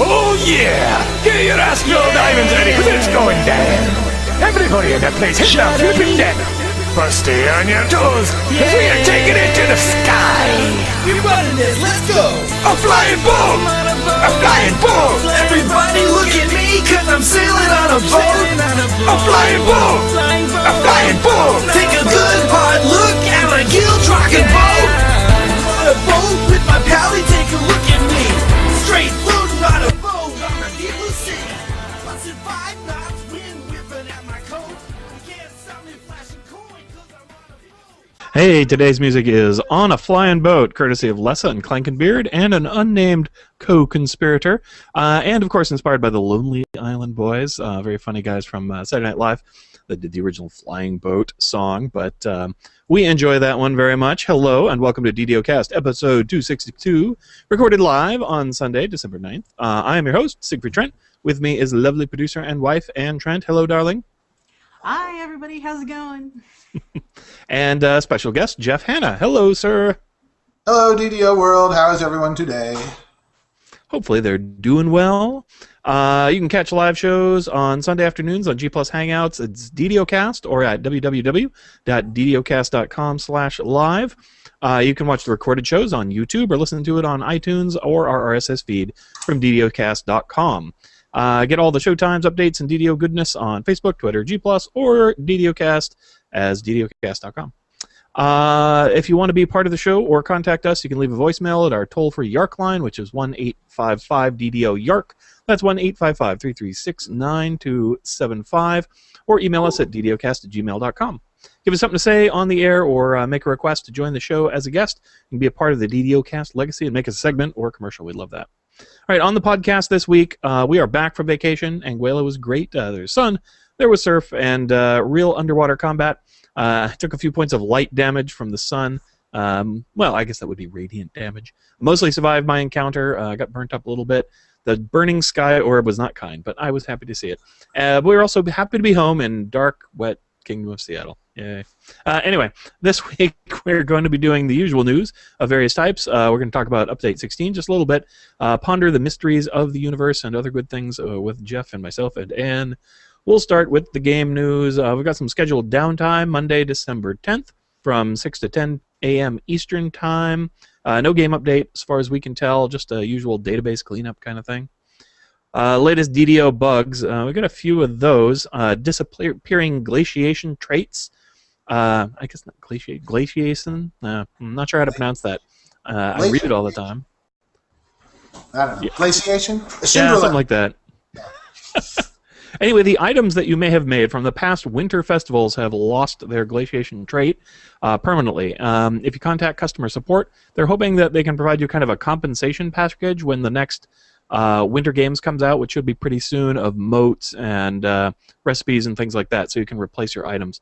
Oh yeah! Get your astral diamonds ready, cause it's going down! Everybody in that place hit the flipping deck! But stay on your toes, cause we are taking it to the sky! We're running this, let's go! A flying bull! A flying bull! Everybody look at me, cause I'm sailing on a boat! A flying bull! A flying bull! Take a good hard look at my guild rockin' boat! On a boat with my pally, take a look at me! Straight floating on a boat on the deep blue sea! Busted 5 knots, wind whipping at my coat! You can't stop me flashing coin, cause I'm on a boat! Hey, today's music is On a Flying Boat, courtesy of Lessa and Clankenbeard and an unnamed co-conspirator, and of course inspired by the Lonely Island Boys, very funny guys from Saturday Night Live that did the original Flying Boat song, but we enjoy that one very much. Hello, and welcome to DDOcast, episode 262, recorded live on Sunday, December 9th. I am your host, Siegfried Trent. With me is lovely producer and wife, Anne Trent. Hello, darling. Hi, everybody. How's it going? And special guest, Jeff Hanna. Hello, sir. Hello, DDO world. How is everyone today? Hopefully they're doing well. You can catch live shows on Sunday afternoons on G Plus Hangouts. It's DDOcast or at www.ddocast.com/live. You can watch the recorded shows on YouTube or listen to it on iTunes or our RSS feed from DDOcast.com. Get all the showtimes, updates, and DDO goodness on Facebook, Twitter, G Plus, or DDOcast as DDOcast.com. If you want to be part of the show or contact us, you can leave a voicemail at our toll-free YARK line, which is 1-855-DDO-YARK. That's 1-855-336-9275. Or email us at ddocast@gmail.com. Give us something to say on the air or make a request to join the show as a guest. You can be a part of the DDOcast legacy and make a segment or a commercial. We'd love that. All right, on the podcast this week, we are back from vacation. Anguilla was great. There's sun, there was surf, and real underwater combat. I took a few points of light damage from the sun. Well, I guess that would be radiant damage. Mostly survived my encounter. Got burnt up a little bit. The burning sky orb was not kind, but I was happy to see it. We were also happy to be home in dark, wet Kingdom of Seattle. Yay. Anyway, this week we're going to be doing the usual news of various types. We're going to talk about Update 16 just a little bit, ponder the mysteries of the universe and other good things with Jeff and myself and Anne. We'll start with the game news. We've got some scheduled downtime Monday, December 10th from 6 to 10 a.m. Eastern Time. No game update as far as we can tell, just a usual database cleanup kind of thing. Latest DDO bugs. We've got a few of those. Disappearing glaciation traits. I guess not glaciation. I'm not sure how to pronounce that. I read it all the time. I don't know. Yeah. Glaciation? Yeah, something like that. Anyway, the items that you may have made from the past winter festivals have lost their glaciation trait permanently. If you contact customer support, they're hoping that they can provide you kind of a compensation package when the next Winter Games comes out, which should be pretty soon, of moats and recipes and things like that, so you can replace your items,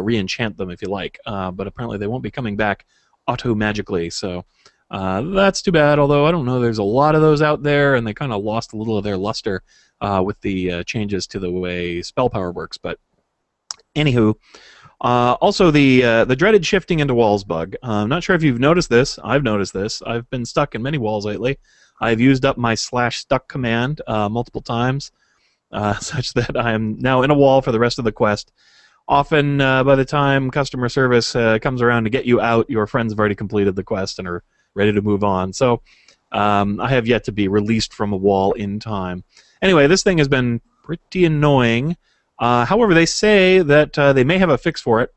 re-enchant them if you like. But apparently they won't be coming back auto-magically, so that's too bad, although I don't know, there's a lot of those out there, and they kind of lost a little of their luster with the changes to the way spell power works. But anywho, also the dreaded shifting into walls bug. I'm not sure if you've noticed this. I've noticed this. I've been stuck in many walls lately. I've used up my /stuck command multiple times, such that I am now in a wall for the rest of the quest. Often, by the time customer service comes around to get you out, your friends have already completed the quest and are ready to move on. So I have yet to be released from a wall in time. Anyway, this thing has been pretty annoying. However, they say that they may have a fix for it.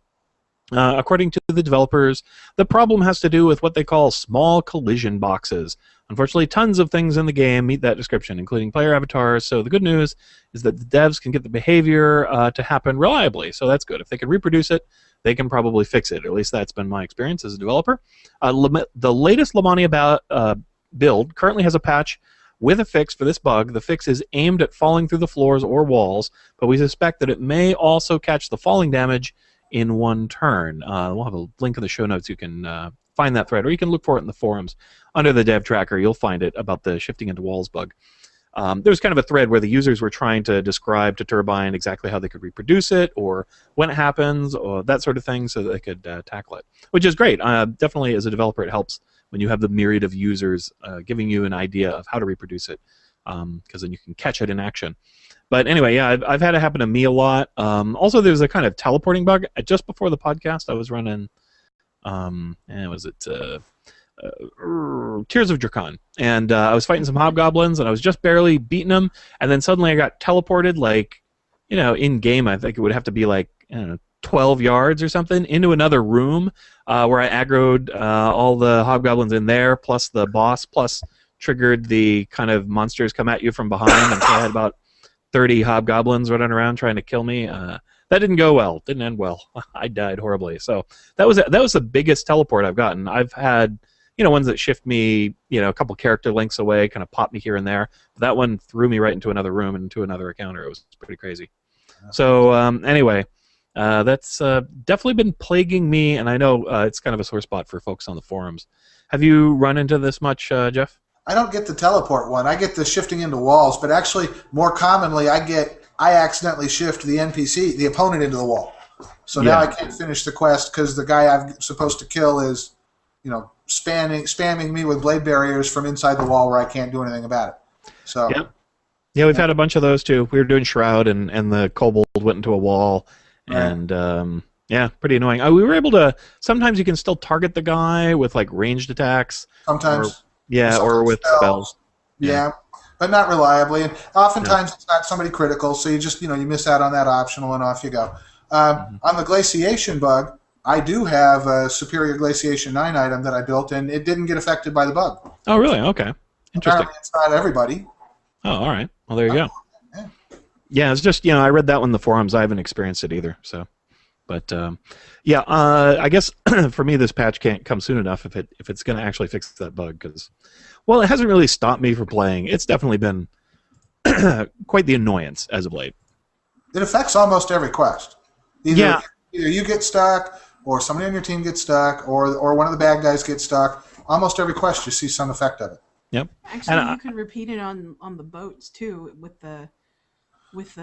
According to the developers, the problem has to do with what they call small collision boxes. Unfortunately, tons of things in the game meet that description, including player avatars, so the good news is that the devs can get the behavior to happen reliably, so that's good. If they can reproduce it, they can probably fix it. At least that's been my experience as a developer. The latest Lamania build currently has a patch with a fix for this bug. The fix is aimed at falling through the floors or walls, but we suspect that it may also catch the falling damage in one turn. We'll have a link in the show notes. You can find that thread, or you can look for it in the forums. Under the dev tracker, you'll find it about the shifting into walls bug. There's kind of a thread where the users were trying to describe to Turbine exactly how they could reproduce it, or when it happens, or that sort of thing, so that they could tackle it, which is great. Definitely, as a developer, it helps when you have the myriad of users giving you an idea of how to reproduce it. because then you can catch it in action. But anyway, yeah, I've had it happen to me a lot. Also, there's a kind of teleporting bug. Just before the podcast, I was running, Tears of Drakan, and I was fighting some hobgoblins, and I was just barely beating them, and then suddenly I got teleported, like, in game, I think it would have to be like, 12 yards or something, into another room where I aggroed all the hobgoblins in there, plus the boss, plus triggered the kind of monsters come at you from behind, and so I had about 30 hobgoblins running around trying to kill me. That didn't go well. Didn't end well. I died horribly. So that was the biggest teleport I've gotten. I've had ones that shift me a couple character lengths away, kind of pop me here and there. But that one threw me right into another room and into another encounter. It was pretty crazy. So anyway, that's definitely been plaguing me, and I know it's kind of a sore spot for folks on the forums. Have you run into this much, Jeff? I don't get the teleport one. I get the shifting into walls, but actually, more commonly, I accidentally shift the NPC, the opponent, into the wall. So now I can't finish the quest because the guy I'm supposed to kill is, spamming me with blade barriers from inside the wall where I can't do anything about it. So yeah, we've had a bunch of those too. We were doing Shroud, and the kobold went into a wall, and pretty annoying. We were able to. Sometimes you can still target the guy with like ranged attacks. Sometimes. Or with spells. Yeah, but not reliably. And oftentimes it's not somebody critical, so you just, you miss out on that optional and off you go. On the glaciation bug, I do have a Superior Glaciation 9 item that I built, and it didn't get affected by the bug. Oh, really? Okay. Interesting. Apparently it's not everybody. Oh, all right. Well, there you go. Yeah, it's just, I read that one in the forums. I haven't experienced it either, so. But I guess for me this patch can't come soon enough if it's going to actually fix that bug, because, well, it hasn't really stopped me from playing. It's definitely been quite the annoyance as of late. It affects almost every quest. Either you get stuck, or somebody on your team gets stuck, or one of the bad guys gets stuck. Almost every quest you see some effect of it. Yep. Actually, you can repeat it on the boats too with the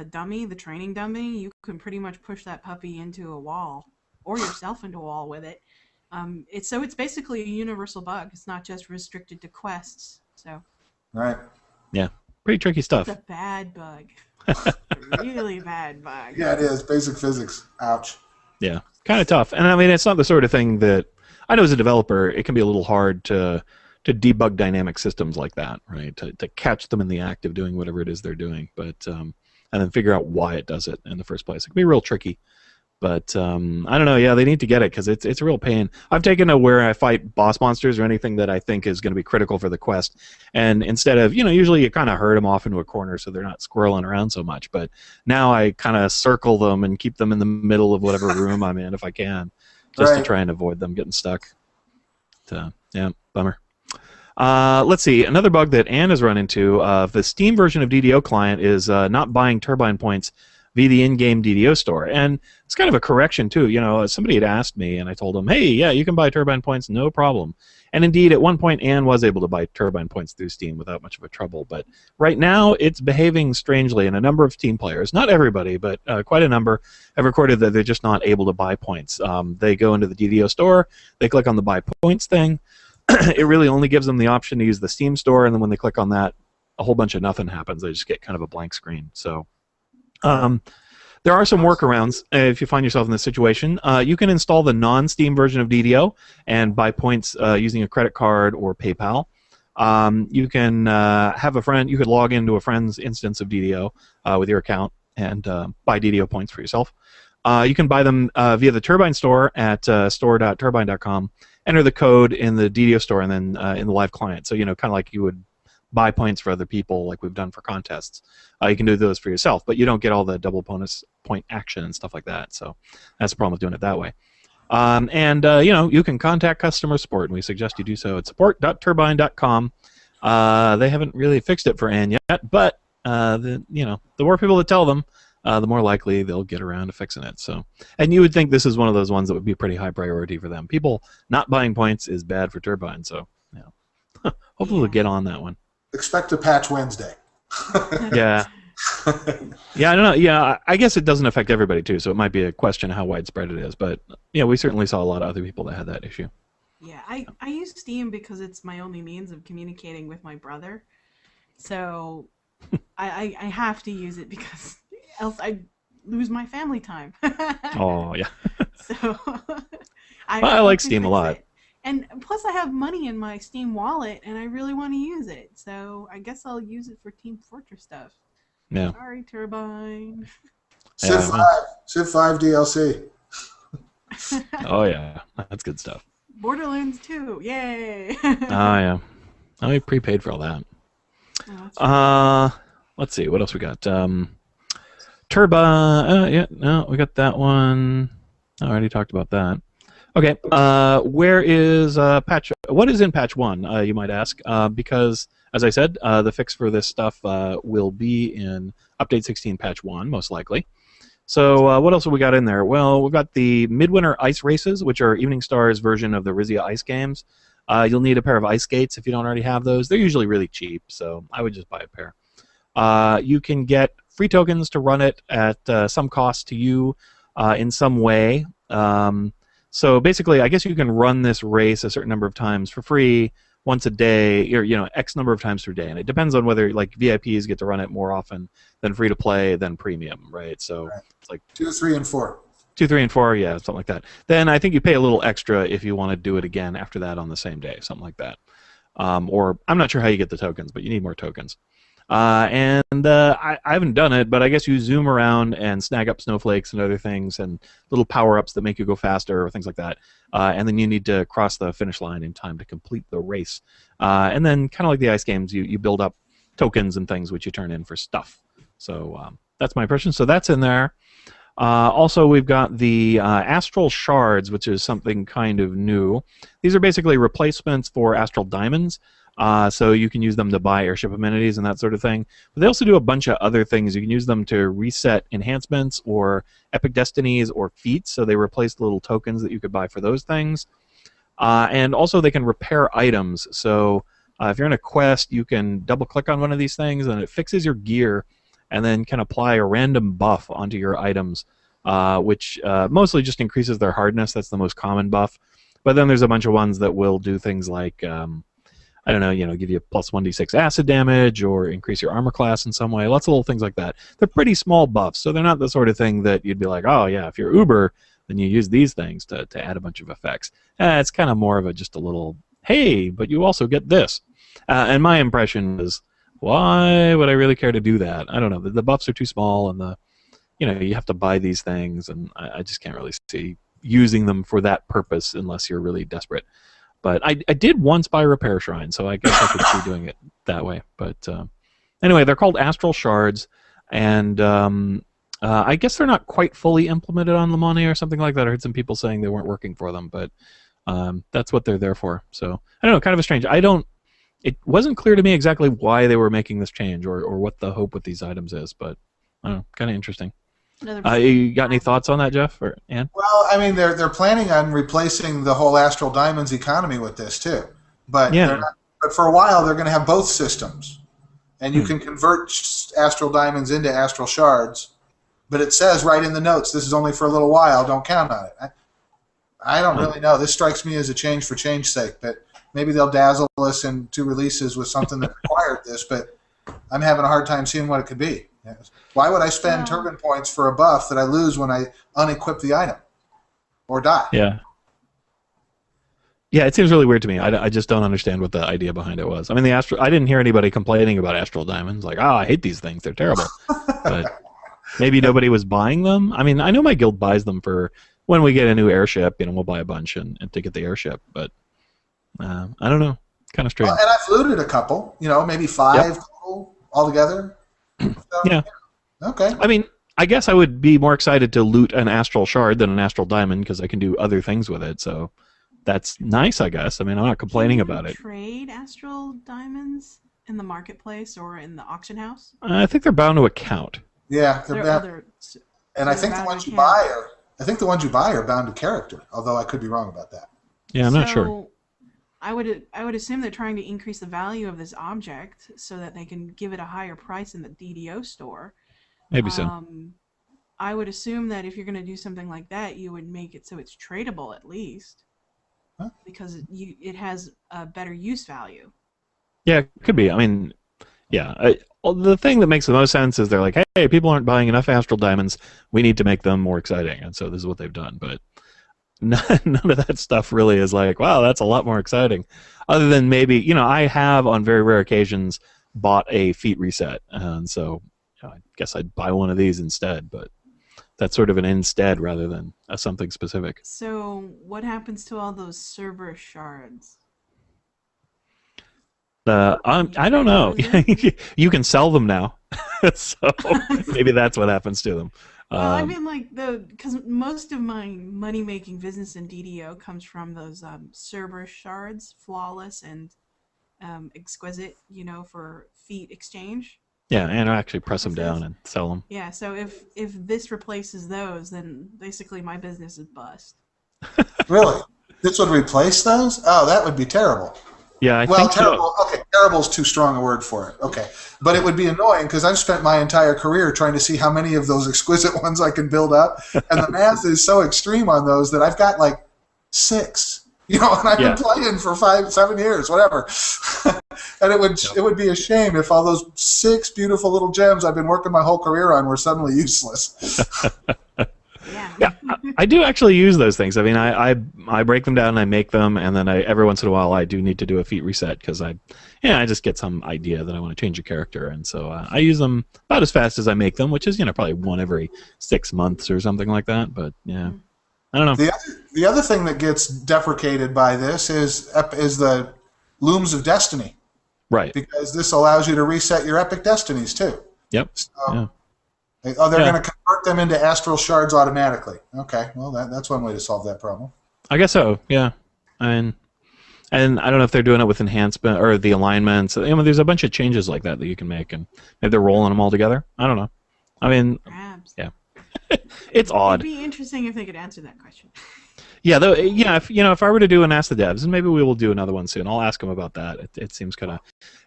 dummy, the training dummy. You can pretty much push that puppy into a wall, or yourself into a wall with it. It's basically a universal bug. It's not just restricted to quests. So. Right. Yeah. Pretty tricky stuff. It's a bad bug. Really bad bug. Yeah, it is. Basic physics. Ouch. Yeah. Kind of tough. And I mean, it's not the sort of thing that I know as a developer, it can be a little hard to debug dynamic systems like that, right? To catch them in the act of doing whatever it is they're doing, but and then figure out why it does it in the first place. It can be real tricky. But I don't know. Yeah, they need to get it because it's a real pain. I've taken it where I fight boss monsters or anything that I think is going to be critical for the quest, and instead of, usually you kind of herd them off into a corner so they're not squirreling around so much. But now I kind of circle them and keep them in the middle of whatever room I'm in if I can, just to try and avoid them getting stuck. So, yeah, bummer. Let's see. Another bug that Anne has run into, the Steam version of DDO client is not buying turbine points via the in-game DDO store. And it's kind of a correction, too. Somebody had asked me, and I told them, hey, yeah, you can buy turbine points, no problem. And indeed, at one point, Anne was able to buy turbine points through Steam without much of a trouble. But right now, it's behaving strangely, and a number of Steam players, not everybody, but quite a number, have recorded that they're just not able to buy points. They go into the DDO store, they click on the buy points thing. It really only gives them the option to use the Steam store, and then when they click on that, a whole bunch of nothing happens. They just get kind of a blank screen. So there are some workarounds if you find yourself in this situation. You can install the non-Steam version of DDO and buy points using a credit card or PayPal. You can have a friend. You could log into a friend's instance of DDO with your account and buy DDO points for yourself. You can buy them via the Turbine store at store.turbine.com. Enter the code in the DDO store and then in the live client. So, kind of like you would buy points for other people like we've done for contests. You can do those for yourself, but you don't get all the double bonus point action and stuff like that. So that's the problem with doing it that way. You can contact customer support, and we suggest you do so at support.turbine.com. They haven't really fixed it for Anne yet, but the more people that tell them, the more likely they'll get around to fixing it. So, and you would think this is one of those ones that would be pretty high priority for them. People not buying points is bad for Turbine, so hopefully we'll get on that one. Expect a patch Wednesday. Yeah. Yeah, I don't know. Yeah, I guess it doesn't affect everybody too, so it might be a question of how widespread it is. But we certainly saw a lot of other people that had that issue. Yeah, I use Steam because it's my only means of communicating with my brother. So I have to use it because else I lose my family time. Oh yeah. So I hope like to Steam a fix lot. it. And plus, I have money in my Steam wallet, and I really want to use it. So I guess I'll use it for Team Fortress stuff. Yeah. Sorry, Turbine. Civ Yeah, 5, well. Civ 5 DLC. Oh yeah, that's good stuff. Borderlands 2, yay! Oh yeah, I prepaid for all that. Oh, that's right. Let's see what else we got. Turba. Yeah, no, we got that one. I already talked about that. Okay. Where is patch? What is in patch 1? You might ask. Because as I said, the fix for this stuff will be in update 16 patch 1, most likely. So what else have we got in there? Well, we've got the Midwinter Ice Races, which are Evening Star's version of the Rizia Ice games. You'll need a pair of ice skates if you don't already have those. They're usually really cheap, so I would just buy a pair. You can get free tokens to run it at some cost to you in some way. So basically, I guess you can run this race a certain number of times for free once a day, or X number of times per day, and it depends on whether like VIPs get to run it more often than free to play than premium, right? So it's like 2, 3, and 4. 2, 3, and 4, yeah, something like that. Then I think you pay a little extra if you want to do it again after that on the same day, something like that. Or I'm not sure how you get the tokens, but you need more tokens. I haven't done it, but I guess you zoom around and snag up snowflakes and other things and little power-ups that make you go faster or things like that. And then you need to cross the finish line in time to complete the race. And then kind of like the ice games, you build up tokens and things which you turn in for stuff. So that's my impression. So that's in there. Also, we've got the Astral Shards, which is something kind of new. These are basically replacements for Astral Diamonds. So you can use them to buy airship amenities and that sort of thing. But they also do a bunch of other things. You can use them to reset enhancements or epic destinies or feats. So they replace the little tokens that you could buy for those things. And also they can repair items. So if you're in a quest, you can double-click on one of these things and it fixes your gear and then can apply a random buff onto your items, which mostly just increases their hardness. That's the most common buff. But then there's a bunch of ones that will do things like... I don't know, give you plus 1d6 acid damage or increase your armor class in some way. Lots of little things like that. They're pretty small buffs, so they're not the sort of thing that you'd be like, oh yeah, if you're Uber, then you use these things to add a bunch of effects. It's kind of more of just a little, hey, but you also get this. And my impression is, why would I really care to do that? I don't know. The buffs are too small, and you have to buy these things, and I just can't really see using them for that purpose unless you're really desperate. But I did once buy Repair Shrine, so I guess I could see doing it that way. But anyway, they're called Astral Shards, and I guess they're not quite fully implemented on Lamani or something like that. I heard some people saying they weren't working for them, but that's what they're there for. So I don't know, kind of a strange. It wasn't clear to me exactly why they were making this change or what the hope with these items is, but I don't know, kind of interesting. You got any thoughts on that, Jeff or Ann? Well, I mean, they're planning on replacing the whole Astral Diamonds economy with this too, but but for a while they're going to have both systems, and you can convert Astral Diamonds into Astral Shards, but it says right in the notes this is only for a little while. Don't count on it. I don't really know. This strikes me as a change for change's sake, but maybe they'll dazzle us in 2 releases with something that required this. But I'm having a hard time seeing what it could be. Why would I spend Turbine points for a buff that I lose when I unequip the item or die? Yeah, it seems really weird to me. I just don't understand what the idea behind it was. I mean, I didn't hear anybody complaining about Astral Diamonds, like, I hate these things, they're terrible. But maybe nobody was buying them. I mean, I know my guild buys them for when we get a new airship. We'll buy a bunch and to get the airship. But I don't know, kind of strange. Well, and I've looted a couple. Maybe 5 total altogether. So, yeah. Okay. I mean, I guess I would be more excited to loot an Astral Shard than an Astral Diamond because I can do other things with it. So that's nice, I guess. I mean, I'm not complaining about it. Trade Astral Diamonds in the marketplace or in the auction house? I think they're bound to account. Yeah, they're bound. And I think the ones you buy are bound to character. Although I could be wrong about that. Yeah, I'm not sure. I would assume they're trying to increase the value of this object so that they can give it a higher price in the DDO store. Maybe so. I would assume that if you're going to do something like that, you would make it so it's tradable at least, because it has a better use value. Yeah, it could be. I mean, yeah. Well, the thing that makes the most sense is they're like, hey, people aren't buying enough Astral Diamonds. We need to make them more exciting. And so this is what they've done. But none of that stuff really is like, wow, that's a lot more exciting. Other than maybe, I have on very rare occasions bought a feat reset. And so I guess I'd buy one of these instead. But that's sort of an instead rather than a something specific. So what happens to all those server shards? I don't know. You can sell them now, so maybe that's what happens to them. Well, I mean, because most of my money-making business in DDO comes from those server shards, flawless and exquisite, for feat exchange. Yeah, and I actually press them down and sell them. Yeah, so if this replaces those, then basically my business is bust. Really? This would replace those? Oh, that would be terrible. Yeah, I think terrible. So. Okay, terrible is too strong a word for it. Okay, but it would be annoying because I've spent my entire career trying to see how many of those exquisite ones I can build up, and the math is so extreme on those that I've got like 6. And I've been playing for 5, 7 years, whatever. And it would be a shame if all those 6 beautiful little gems I've been working my whole career on were suddenly useless. Yeah, I do actually use those things. I mean, I break them down and I make them, and then every once in a while I do need to do a feat reset because I just get some idea that I want to change a character, and so I use them about as fast as I make them, which is probably one every 6 months or something like that. But yeah, I don't know. The other thing that gets deprecated by this is the Looms of Destiny, right? Because this allows you to reset your epic destinies too. Yep. So, yeah. They're going to convert them into astral shards automatically. Okay, well, that's one way to solve that problem. I guess so, yeah. And I don't know if they're doing it with enhancement or the alignments. There's a bunch of changes like that you can make, and maybe they're rolling them all together. I don't know. I mean, perhaps. Yeah. It's odd. It'd be interesting if they could answer that question. Yeah, though. Yeah, if I were to do an Ask the Devs, and maybe we will do another one soon. I'll ask them about that. It seems it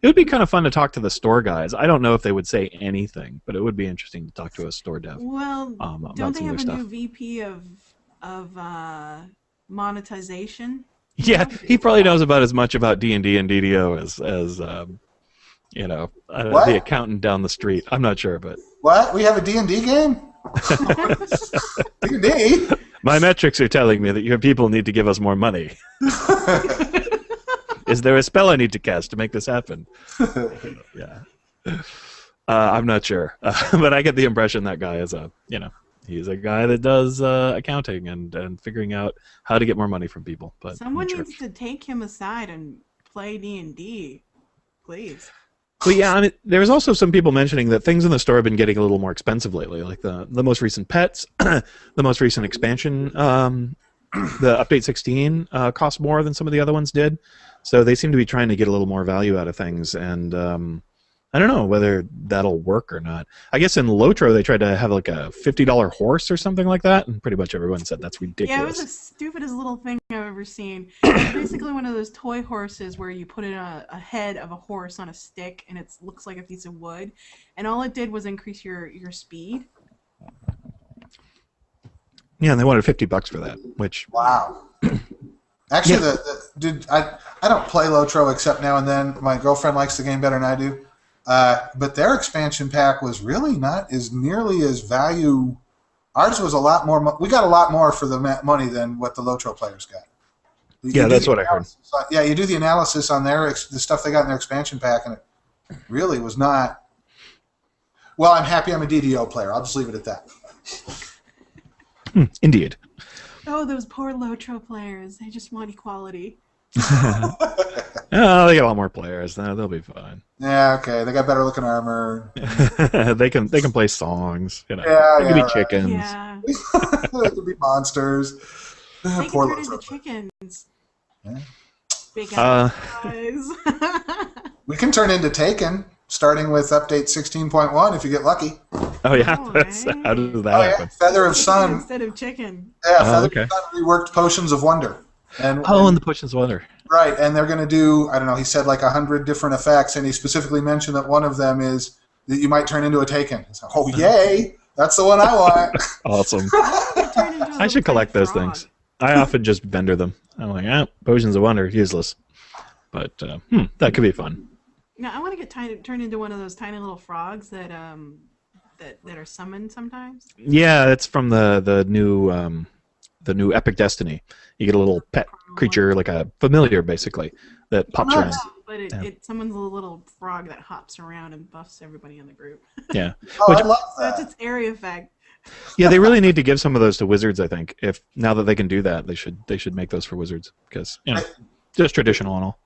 would be kind of fun to talk to the store guys. I don't know if they would say anything, but it would be interesting to talk to a store dev. Well, don't they have a new VP of monetization? Yeah, he probably knows about as much about D&D and DDO as the accountant down the street. I'm not sure, but what? We have a D&D game? D&D? My metrics are telling me that your people need to give us more money. Is there a spell I need to cast to make this happen? Yeah. I'm not sure. But I get the impression that guy is he's a guy that does accounting and figuring out how to get more money from people. But someone needs to take him aside and play D&D, please. But yeah, there was also some people mentioning that things in the store have been getting a little more expensive lately, like the most recent pets, the most recent expansion, the update 16 cost more than some of the other ones did. So they seem to be trying to get a little more value out of things, and I don't know whether that'll work or not. I guess in Lotro they tried to have like a $50 horse or something like that, and pretty much everyone said that's ridiculous. Yeah, it was the stupidest little thing I've ever seen. It's basically one of those toy horses where you put in a head of a horse on a stick, and it looks like a piece of wood, and all it did was increase your speed. Yeah, and they wanted $50 for that, which wow. Actually, I don't play Lotro except now and then. My girlfriend likes the game better than I do. But their expansion pack was really not as nearly as value. Ours was a lot more. We got a lot more for the money than what the Lotro players got. That's what I heard. Yeah, you do the analysis on the stuff they got in their expansion pack, and it really was not. Well, I'm happy I'm a DDO player. I'll just leave it at that. Indeed. Oh, those poor Lotro players. They just want equality. Oh, they got a lot more players. They'll be fine. Yeah, okay. They got better looking armor. they can play songs. Yeah, they can be chickens. Yeah. They can be monsters. They Poor can turn into Lotro. chickens. Yeah. Big eyes. We can turn into Taken, starting with update 16.1 if you get lucky. Oh yeah, Oh, how does that happen? Feather of Sun. Instead of chicken. Yeah, Feather okay. of Sun reworked Potions of Wonder. And the Potions of Wonder. Right, and they're going to do, I don't know, he said like 100 different effects, and he specifically mentioned that one of them is that you might turn into a Taken. So, oh, yay! That's the one I want. Awesome. I should collect those things. I often just vendor them. I'm like, Potions of Wonder, useless. But that could be fun. Now I want to get turned into one of those tiny little frogs that that are summoned sometimes. Yeah, it's from the new Epic Destiny. You get a little pet creature, like a familiar, basically, that pops around. But it summons a little frog that hops around and buffs everybody in the group. Yeah. Oh, I love that. That's its area effect. Yeah, they really need to give some of those to wizards. I think if now that they can do that, they should make those for wizards because just traditional and all.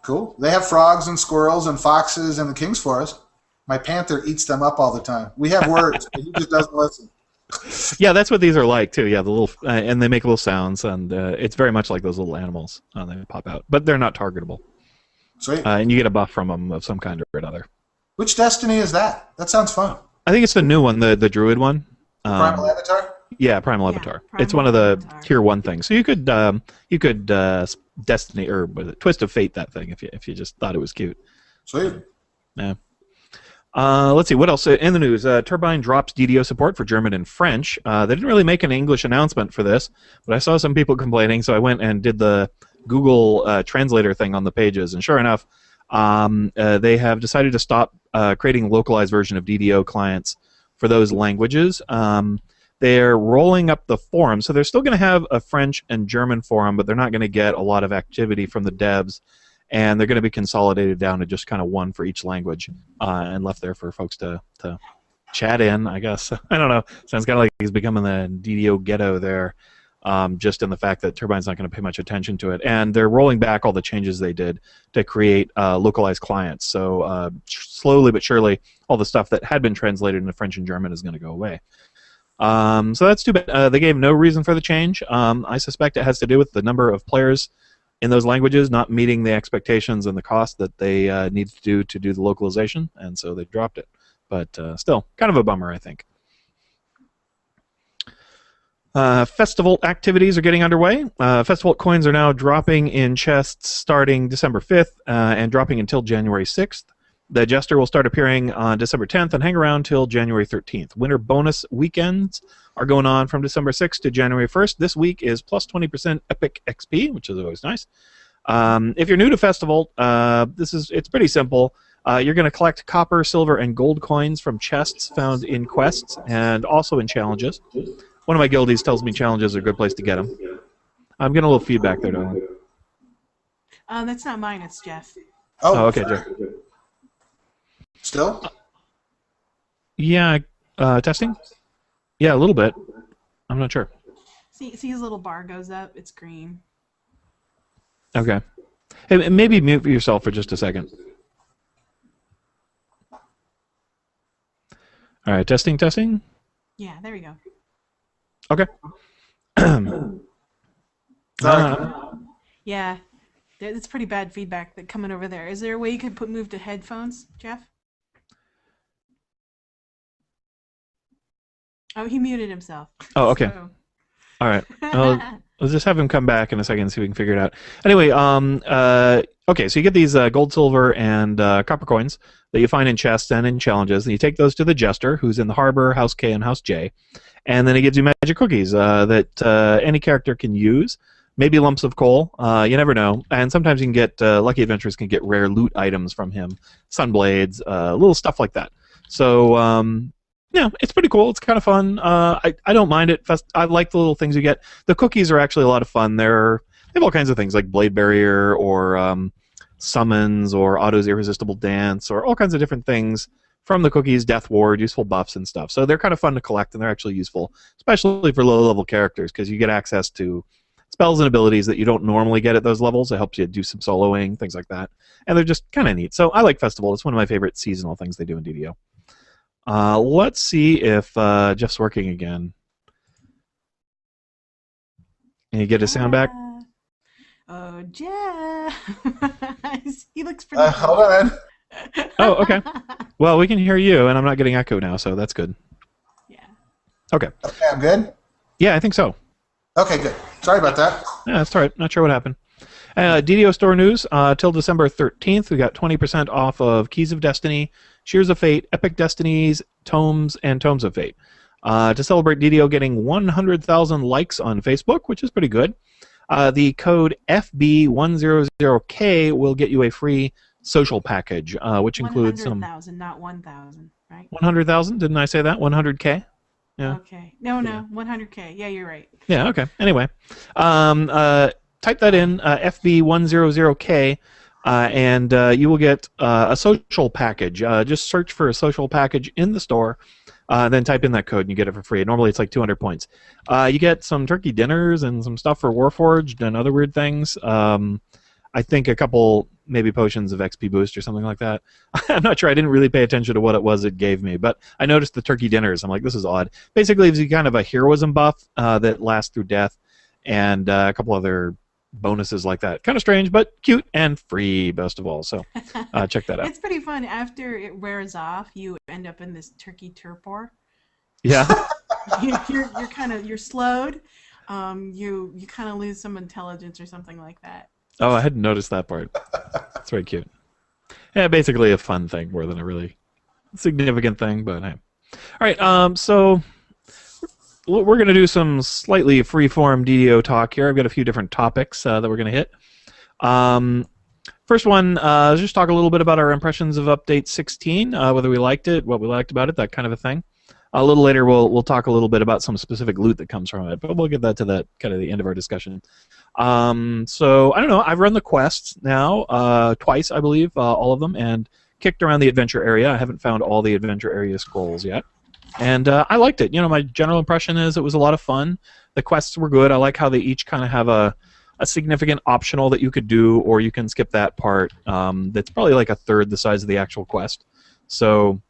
Cool. They have frogs and squirrels and foxes in the King's Forest. My panther eats them up all the time. We have words, but he just doesn't listen. Yeah, that's what these are like too. Yeah, the little and they make little sounds, and it's very much like those little animals. They pop out, but they're not targetable. Sweet. And you get a buff from them of some kind or another. Which Destiny is that? That sounds fun. I think it's the new one, the Druid one. Primal Avatar? Yeah, Primal Avatar. Primal It's one of the Avatar. tier 1 things. So you could Destiny or was it Twist of Fate that thing if you just thought it was cute. Sweet. Yeah. Let's see what else in the news. Turbine drops DDO support for German and French. They didn't really make an English announcement for this, but I saw some people complaining, so I went and did the Google translator thing on the pages, and sure enough, they have decided to stop creating a localized version of DDO clients for those languages. They're rolling up the forum, so they're still going to have a French and German forum, but they're not going to get a lot of activity from the devs, and they're going to be consolidated down to just kind of one for each language and left there for folks to chat in, I guess. I don't know. Sounds kind of like he's becoming the DDO ghetto there, just in the fact that Turbine's not going to pay much attention to it. And they're rolling back all the changes they did to create localized clients. So slowly but surely, all the stuff that had been translated into French and German is going to go away. So that's too bad. They gave no reason for the change. I suspect it has to do with the number of players in those languages not meeting the expectations and the cost that they need to do the localization, and so they dropped it. But still, kind of a bummer, I think. Festival activities are getting underway. Festival coins are now dropping in chests starting December 5th and dropping until January 6th. The Jester will start appearing on December 10th and hang around till January 13th. Winter bonus weekends are going on from December 6th to January 1st. This week is plus 20% Epic XP, which is always nice. If you're new to Festival, it's pretty simple. You're going to collect copper, silver, and gold coins from chests found in quests and also in challenges. One of my guildies tells me challenges are a good place to get them. I'm getting a little feedback there, darling. That's not mine, it's Jeff. Oh, okay, Jeff. Still? Yeah, testing? Yeah, a little bit. I'm not sure. See his little bar goes up, it's green. Okay. Hey, maybe mute yourself for just a second. All right, testing. Yeah, there we go. Okay. Yeah, it's pretty bad feedback that coming over there. Is there a way you could move to headphones, Jeff? Oh, he muted himself. Oh, okay. So. All right. Let's just have him come back in a second and see if we can figure it out. Anyway, okay, so you get these gold, silver, and copper coins that you find in chests and in challenges, and you take those to the Jester, who's in the Harbor, House K, and House J, and then he gives you magic cookies that any character can use, maybe lumps of coal, you never know, and sometimes you can get, lucky adventurers can get rare loot items from him, sunblades, little stuff like that. So, yeah, it's pretty cool. It's kind of fun. I don't mind it. I like the little things you get. The cookies are actually a lot of fun. They have all kinds of things like Blade Barrier or summons or Otto's Irresistible Dance or all kinds of different things from the cookies, Death Ward, useful buffs and stuff. So they're kind of fun to collect and they're actually useful, especially for low-level characters because you get access to spells and abilities that you don't normally get at those levels. It helps you do some soloing, things like that. And they're just kind of neat. So I like Festival. It's one of my favorite seasonal things they do in DDO. Let's see if Jeff's working again. Can you get his sound back? Oh, Jeff! He looks pretty cool. Hold on. Oh, okay. Well, we can hear you, and I'm not getting echo now, so that's good. Yeah. Okay. Okay, I'm good? Yeah, I think so. Okay, good. Sorry about that. Yeah, that's all right. Not sure what happened. DDO store news, till December 13th, we got 20% off of Keys of Destiny, Shears of Fate, Epic Destinies, Tomes, and Tomes of Fate. To celebrate DDO getting 100,000 likes on Facebook, which is pretty good, the code FB100K will get you a free social package, which includes some 100,000, not 1,000, right? 100,000. Didn't I say that? 100K. Yeah. Okay. No, 100K. Yeah, you're right. Yeah. Okay. Anyway, type that in FB100K, and you will get a social package. Just search for a social package in the store. Then type in that code and you get it for free. Normally it's like 200 points. You get some turkey dinners and some stuff for Warforged and other weird things. I think a couple maybe potions of XP boost or something like that. I'm not sure. I didn't really pay attention to what it was it gave me, but I noticed the turkey dinners. I'm like, this is odd. Basically, it's kind of a heroism buff that lasts through death, and a couple other bonuses like that. Kind of strange, but cute and free, best of all. So check that out. It's pretty fun. After it wears off, you end up in this turkey torpor. Yeah. you're slowed. You kind of lose some intelligence or something like that. Oh, I hadn't noticed that part. That's very cute. Yeah, basically a fun thing more than a really significant thing, but hey. All right, so we're going to do some slightly free-form DDO talk here. I've got a few different topics that we're going to hit. First one, just talk a little bit about our impressions of Update 16, whether we liked it, what we liked about it, that kind of a thing. A little later, we'll talk a little bit about some specific loot that comes from it, but we'll get that to the kind of the end of our discussion. So I don't know. I've run the quests now twice, I believe, all of them, and kicked around the adventure area. I haven't found all the adventure area scrolls yet, and I liked it. You know, my general impression is it was a lot of fun. The quests were good. I like how they each kind of have a significant optional that you could do, or you can skip that part. That's probably like a third the size of the actual quest. So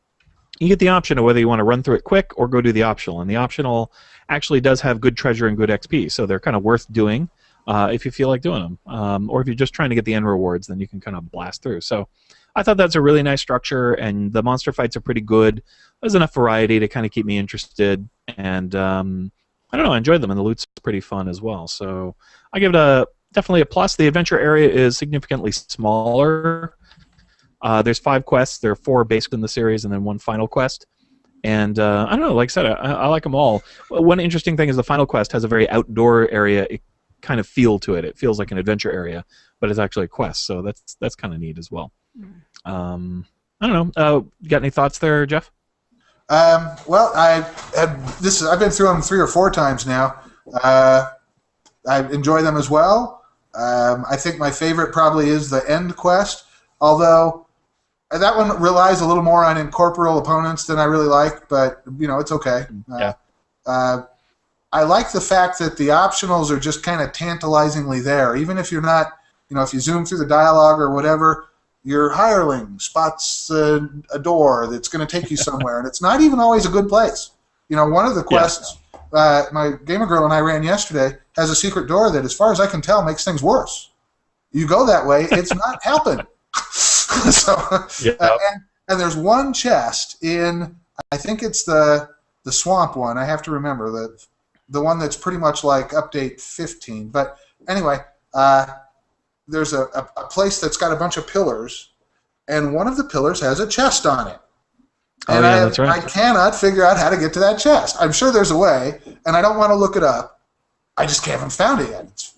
you get the option of whether you want to run through it quick or go do the optional. And the optional actually does have good treasure and good XP, so they're kind of worth doing if you feel like doing them. Or if you're just trying to get the end rewards, then you can kind of blast through. So I thought that's a really nice structure, and the monster fights are pretty good. There's enough variety to kind of keep me interested, and I don't know, I enjoyed them, and the loot's pretty fun as well. So I give it definitely a plus. The adventure area is significantly smaller. There's 5 quests. There are 4 basic in the series, and then 1 final quest. And I don't know, like I said, I like them all. One interesting thing is the final quest has a very outdoor area kind of feel to it. It feels like an adventure area, but it's actually a quest, so that's kind of neat as well. I don't know. You got any thoughts there, Jeff? Well, I've been through them 3 or 4 times now. I enjoy them as well. I think my favorite probably is the end quest, although that one relies a little more on incorporeal opponents than I really like, but it's okay. Yeah. I like the fact that the optionals are just kind of tantalizingly there, even if you're not, if you zoom through the dialogue or whatever. Your hireling spots a door that's going to take you somewhere, and it's not even always a good place. One of the quests my gamer girl and I ran yesterday has a secret door that, as far as I can tell, makes things worse. You go that way, it's not helping. So, and there's one chest in, I think it's the swamp one. I have to remember the one that's pretty much like Update 15. But anyway, there's a place that's got a bunch of pillars, and one of the pillars has a chest on it. And that's right. I cannot figure out how to get to that chest. I'm sure there's a way, and I don't want to look it up. I just haven't found it yet.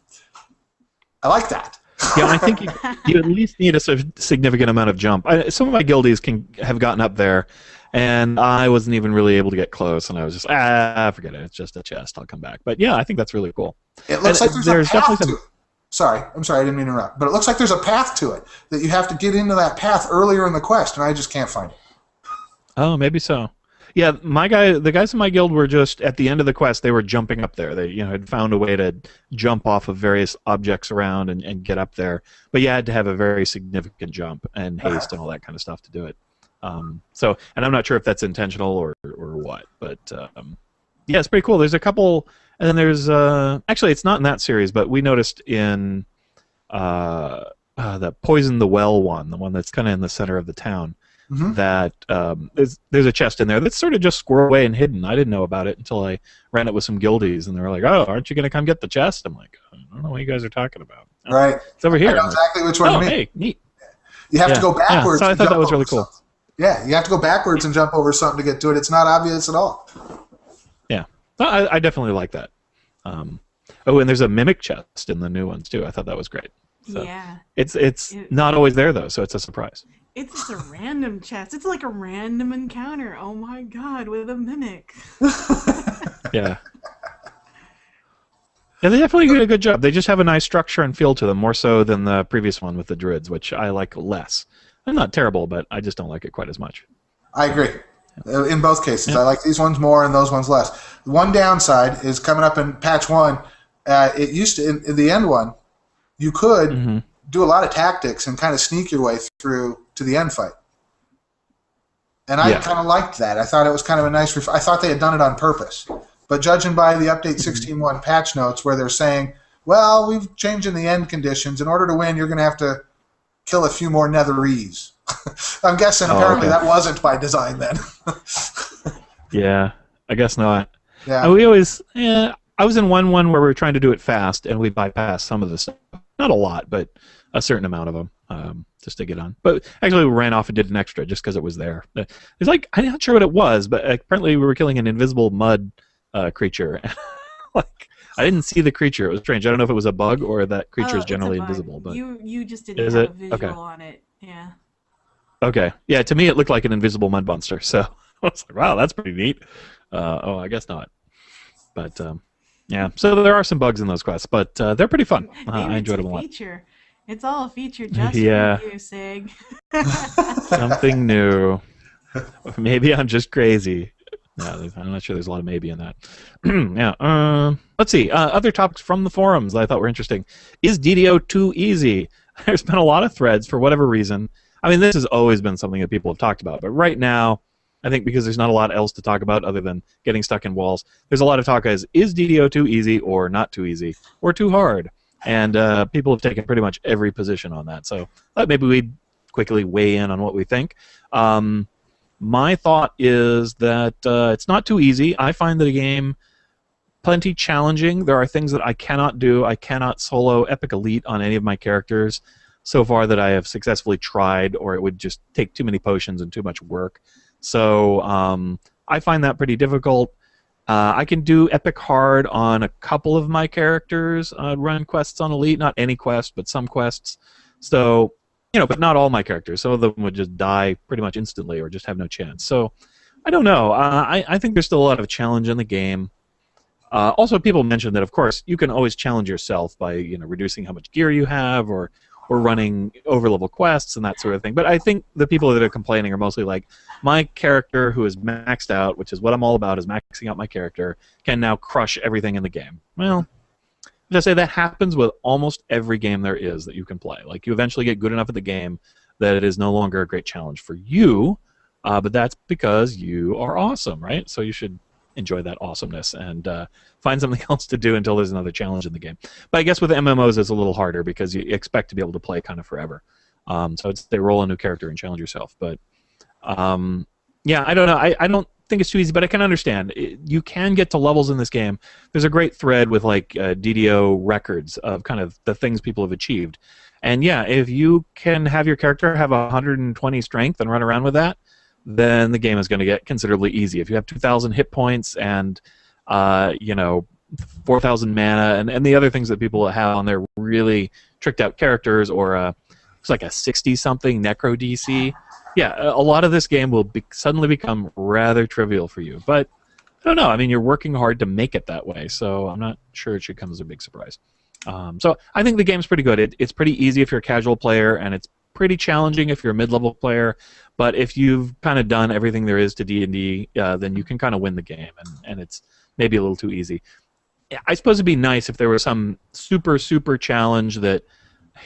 I like that. Yeah, I think you at least need a significant amount of jump. Some of my guildies have gotten up there, and I wasn't even really able to get close, and I was just, forget it. It's just a chest. I'll come back. But yeah, I think that's really cool. It looks like there's a path to it. Sorry, I'm sorry, I didn't mean to interrupt. But it looks like there's a path to it, that you have to get into that path earlier in the quest, and I just can't find it. Oh, maybe so. Yeah, the guys in my guild were just at the end of the quest. They were jumping up there. They had found a way to jump off of various objects around and get up there. But you had to have a very significant jump and haste and all that kind of stuff to do it. And I'm not sure if that's intentional or what. But yeah, it's pretty cool. There's a couple, and then there's actually it's not in that series, but we noticed in the Poison the Well one, the one that's kind of in the center of the town. Mm-hmm. That there's a chest in there that's sort of just squirreled away and hidden. I didn't know about it until I ran it with some guildies, and they were like, "Oh, aren't you going to come get the chest?" I'm like, "I don't know what you guys are talking about." Right. It's over here. I know exactly which one you mean. Hey, neat. You have to go backwards. Yeah, so I thought that was really cool. Something. Yeah, you have to go backwards and jump over something to get to it. It's not obvious at all. Yeah, I definitely like that. And there's a mimic chest in the new ones too. I thought that was great. So Yeah. it's not always there though, so it's a surprise. It's just a random chest. It's like a random encounter. Oh my god, with a mimic. Yeah. Yeah, they definitely did a good job. They just have a nice structure and feel to them, more so than the previous one with the druids, which I like less. They're not terrible, but I just don't like it quite as much. I agree. In both cases, I like these ones more and those ones less. One downside is coming up in patch 1. It used to in the end one, you could do a lot of tactics and kind of sneak your way through to the end fight. And I kind of liked that. I thought it was kind of a nice. I thought they had done it on purpose. But judging by the update 16.1 patch notes, where they're saying, "Well, we've changed in the end conditions. In order to win, you're going to have to kill a few more netherese." I'm guessing apparently that wasn't by design then. Yeah, I guess not. Yeah. And we always, I was in one where we were trying to do it fast, and we bypassed some of the stuff. Not a lot, but a certain amount of them, just to get on. But actually, we ran off and did an extra just because it was there. It's like, I'm not sure what it was, but apparently we were killing an invisible mud creature. Like, I didn't see the creature. It was strange. I don't know if it was a bug or that creature is generally invisible. But you just didn't have a visual on it. Yeah. Okay. Yeah, to me it looked like an invisible mud monster. So I was like, wow, that's pretty neat. I guess not. But yeah, so there are some bugs in those quests, but they're pretty fun. I enjoyed them a lot. Feature. It's all a feature just for you, Sig. Something new. Maybe I'm just crazy. No, I'm not sure there's a lot of maybe in that. Yeah. Let's see. Other topics from the forums that I thought were interesting. Is DDO too easy? There's been a lot of threads for whatever reason. I mean, this has always been something that people have talked about, but right now, I think because there's not a lot else to talk about other than getting stuck in walls, there's a lot of talk as, is DDO too easy or not too easy or too hard? And people have taken pretty much every position on that. So I thought maybe we'd quickly weigh in on what we think. My thought is that it's not too easy. I find the game plenty challenging. There are things that I cannot do. I cannot solo Epic Elite on any of my characters so far that I have successfully tried, or it would just take too many potions and too much work. So I find that pretty difficult. I can do Epic Hard on a couple of my characters, run quests on Elite, not any quest, but some quests. So, but not all my characters. Some of them would just die pretty much instantly or just have no chance. So I don't know. I think there's still a lot of challenge in the game. Also, people mentioned that, of course, you can always challenge yourself by reducing how much gear you have or running over-level quests and that sort of thing. But I think the people that are complaining are mostly like, my character who is maxed out, which is what I'm all about, is maxing out my character, can now crush everything in the game. Well, I say that happens with almost every game there is that you can play. Like, you eventually get good enough at the game that it is no longer a great challenge for you, but that's because you are awesome, right? So you should enjoy that awesomeness and find something else to do until there's another challenge in the game. But I guess with MMOs it's a little harder because you expect to be able to play kind of forever. So they roll a new character and challenge yourself. But yeah, I don't know. I don't think it's too easy, but I can understand. You can get to levels in this game. There's a great thread with like DDO records of kind of the things people have achieved. And yeah, if you can have your character have 120 strength and run around with that, then the game is going to get considerably easy. If you have 2,000 hit points and 4,000 mana and the other things that people have on their really tricked out characters, or it's like a 60-something Necro DC, yeah, a lot of this game will suddenly become rather trivial for you. But I don't know. I mean, you're working hard to make it that way, so I'm not sure it should come as a big surprise. So I think the game's pretty good. It's pretty easy if you're a casual player, and it's pretty challenging if you're a mid-level player. But if you've kind of done everything there is to D&D, then you can kind of win the game, and it's maybe a little too easy. I suppose it'd be nice if there was some super, super challenge that,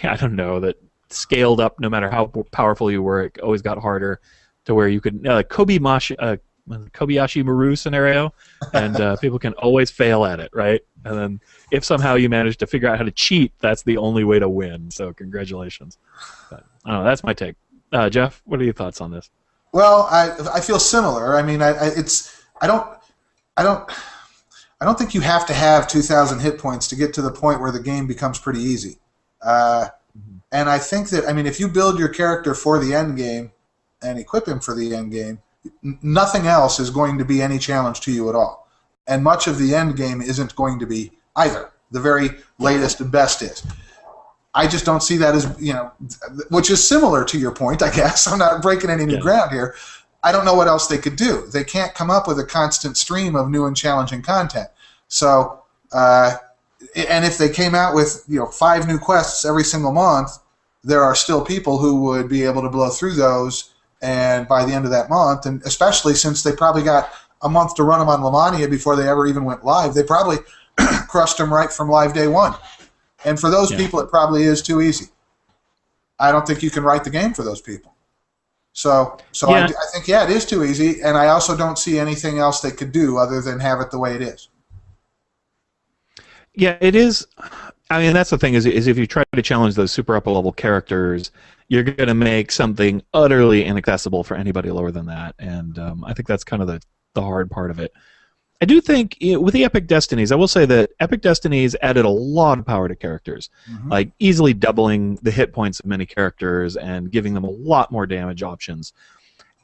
I don't know, that scaled up no matter how powerful you were. It always got harder to where you could, Kobayashi Maru scenario, and people can always fail at it, right? And then if somehow you manage to figure out how to cheat, that's the only way to win. So congratulations. But, I don't know, that's my take. Jeff, what are your thoughts on this? Well, I feel similar. I mean, I don't think you have to have 2,000 hit points to get to the point where the game becomes pretty easy. And I think that, I mean, if you build your character for the end game and equip him for the end game, nothing else is going to be any challenge to you at all. And much of the end game isn't going to be either. The very latest and best is. I just don't see that as, which is similar to your point, I guess. I'm not breaking any new ground here. I don't know what else they could do. They can't come up with a constant stream of new and challenging content. So, and if they came out with 5 new quests every single month, there are still people who would be able to blow through those, and by the end of that month, and especially since they probably got a month to run them on Lamania before they ever even went live, they probably crushed them right from live day one. And for those people, it probably is too easy. I don't think you can write the game for those people. So I think, it is too easy, and I also don't see anything else they could do other than have it the way it is. Yeah, it is. I mean, that's the thing is if you try to challenge those super upper level characters, you're going to make something utterly inaccessible for anybody lower than that, and I think that's kind of the hard part of it. I do think with the Epic Destinies, I will say that Epic Destinies added a lot of power to characters, like easily doubling the hit points of many characters and giving them a lot more damage options.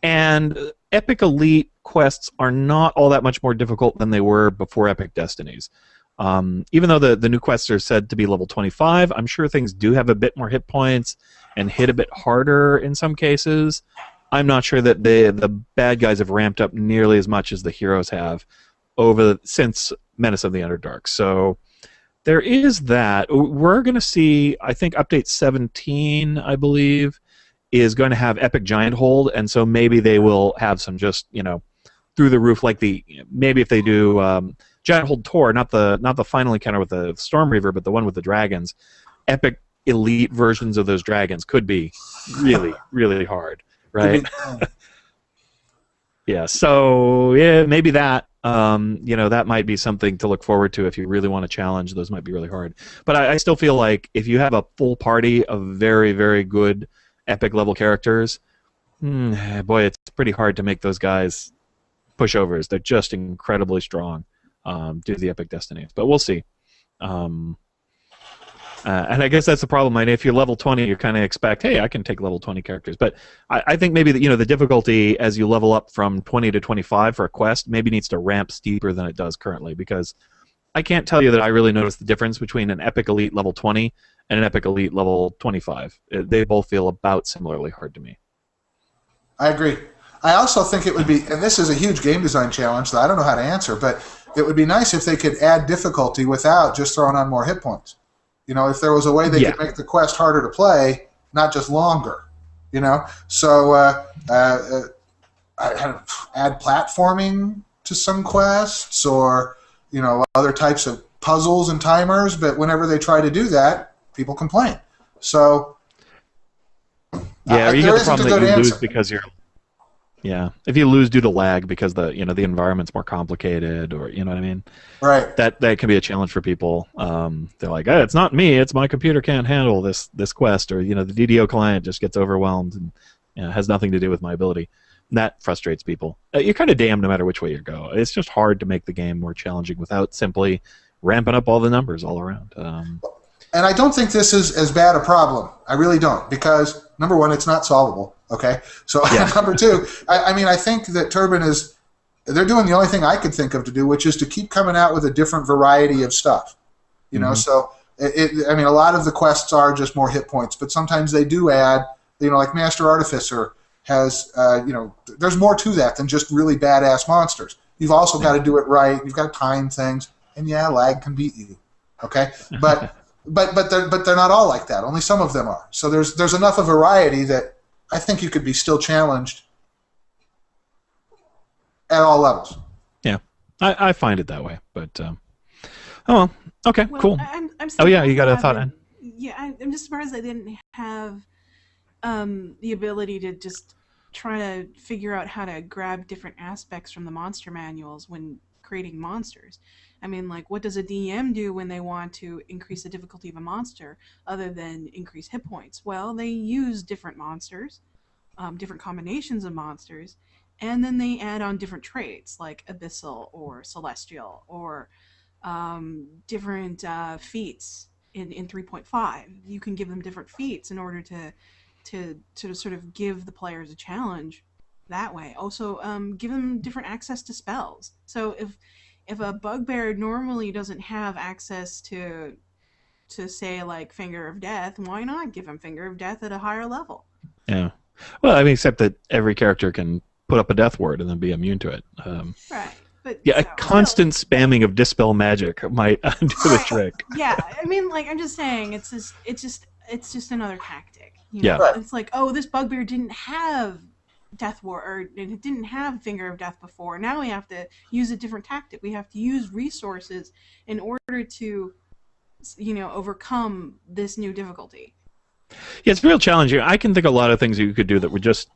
And Epic Elite quests are not all that much more difficult than they were before Epic Destinies. Even though the new quests are said to be level 25, I'm sure things do have a bit more hit points and hit a bit harder in some cases. I'm not sure that the bad guys have ramped up nearly as much as the heroes have since Menace of the Underdark. So there is that. We're going to see, I think, update 17, I believe, is going to have Epic Giant Hold, and so maybe they will have some just, through the roof, like maybe if they do Giant Hold Tor, not the final encounter with the Storm Reaver, but the one with the dragons. Epic Elite versions of those dragons could be really, really hard, right? Yeah. So maybe that. That might be something to look forward to if you really want to challenge. Those might be really hard. But I still feel like if you have a full party of very, very good epic level characters, boy, it's pretty hard to make those guys pushovers. They're just incredibly strong due to the Epic Destinies. But we'll see. And I guess that's the problem. I mean, if you're level 20, you kind of expect, hey, I can take level 20 characters. But I think maybe that the difficulty as you level up from 20 to 25 for a quest maybe needs to ramp steeper than it does currently, because I can't tell you that I really notice the difference between an Epic Elite level 20 and an Epic Elite level 25. They both feel about similarly hard to me. I agree. I also think it would be, and this is a huge game design challenge that I don't know how to answer, but it would be nice if they could add difficulty without just throwing on more hit points. If there was a way they could make the quest harder to play, not just longer, So add platforming to some quests, or other types of puzzles and timers. But whenever they try to do that, people complain. So or you get the problem that you lose because you're. Yeah, if you lose due to lag because the environment's more complicated, or you know what I mean, right? That can be a challenge for people. They're like, it's not me, it's my computer can't handle this quest, or the DDO client just gets overwhelmed and has nothing to do with my ability. And that frustrates people. You're kind of damned no matter which way you go. It's just hard to make the game more challenging without simply ramping up all the numbers all around. And I don't think this is as bad a problem. I really don't, because number one, it's not solvable. Okay, so number two, I think that Turbine they're doing the only thing I could think of to do, which is to keep coming out with a different variety of stuff. So a lot of the quests are just more hit points, but sometimes they do add, like Master Artificer has, there's more to that than just really badass monsters. You've also got to do it right. You've got to time things, and lag can beat you. Okay, but they're not all like that. Only some of them are. So there's enough of variety that I think you could be still challenged at all levels. Yeah, I find it that way. But okay, cool. I'm you got a thought, Anne? Yeah, I'm just surprised I didn't have the ability to just try to figure out how to grab different aspects from the monster manuals when creating monsters. I mean, like, what does a DM do when they want to increase the difficulty of a monster other than increase hit points? Well, they use different monsters, different combinations of monsters, and then they add on different traits like Abyssal or Celestial, or different feats in 3.5. You can give them different feats in order to sort of give the players a challenge that way. Also, give them different access to spells. So if a bugbear normally doesn't have access to to say like Finger of Death, why not give him Finger of Death at a higher level? Yeah. Well, I mean, except that every character can put up a death word and then be immune to it. Right. But yeah, a constant spamming of Dispel Magic might do the trick. Yeah, I mean, like, I'm just saying, it's just another tactic. You Yeah. know? Right. It's like, oh, this bugbear didn't have Death Ward, or it didn't have Finger of Death before. Now we have to use a different tactic. We have to use resources in order to, overcome this new difficulty. Yeah, it's real challenging. I can think of a lot of things you could do that would just,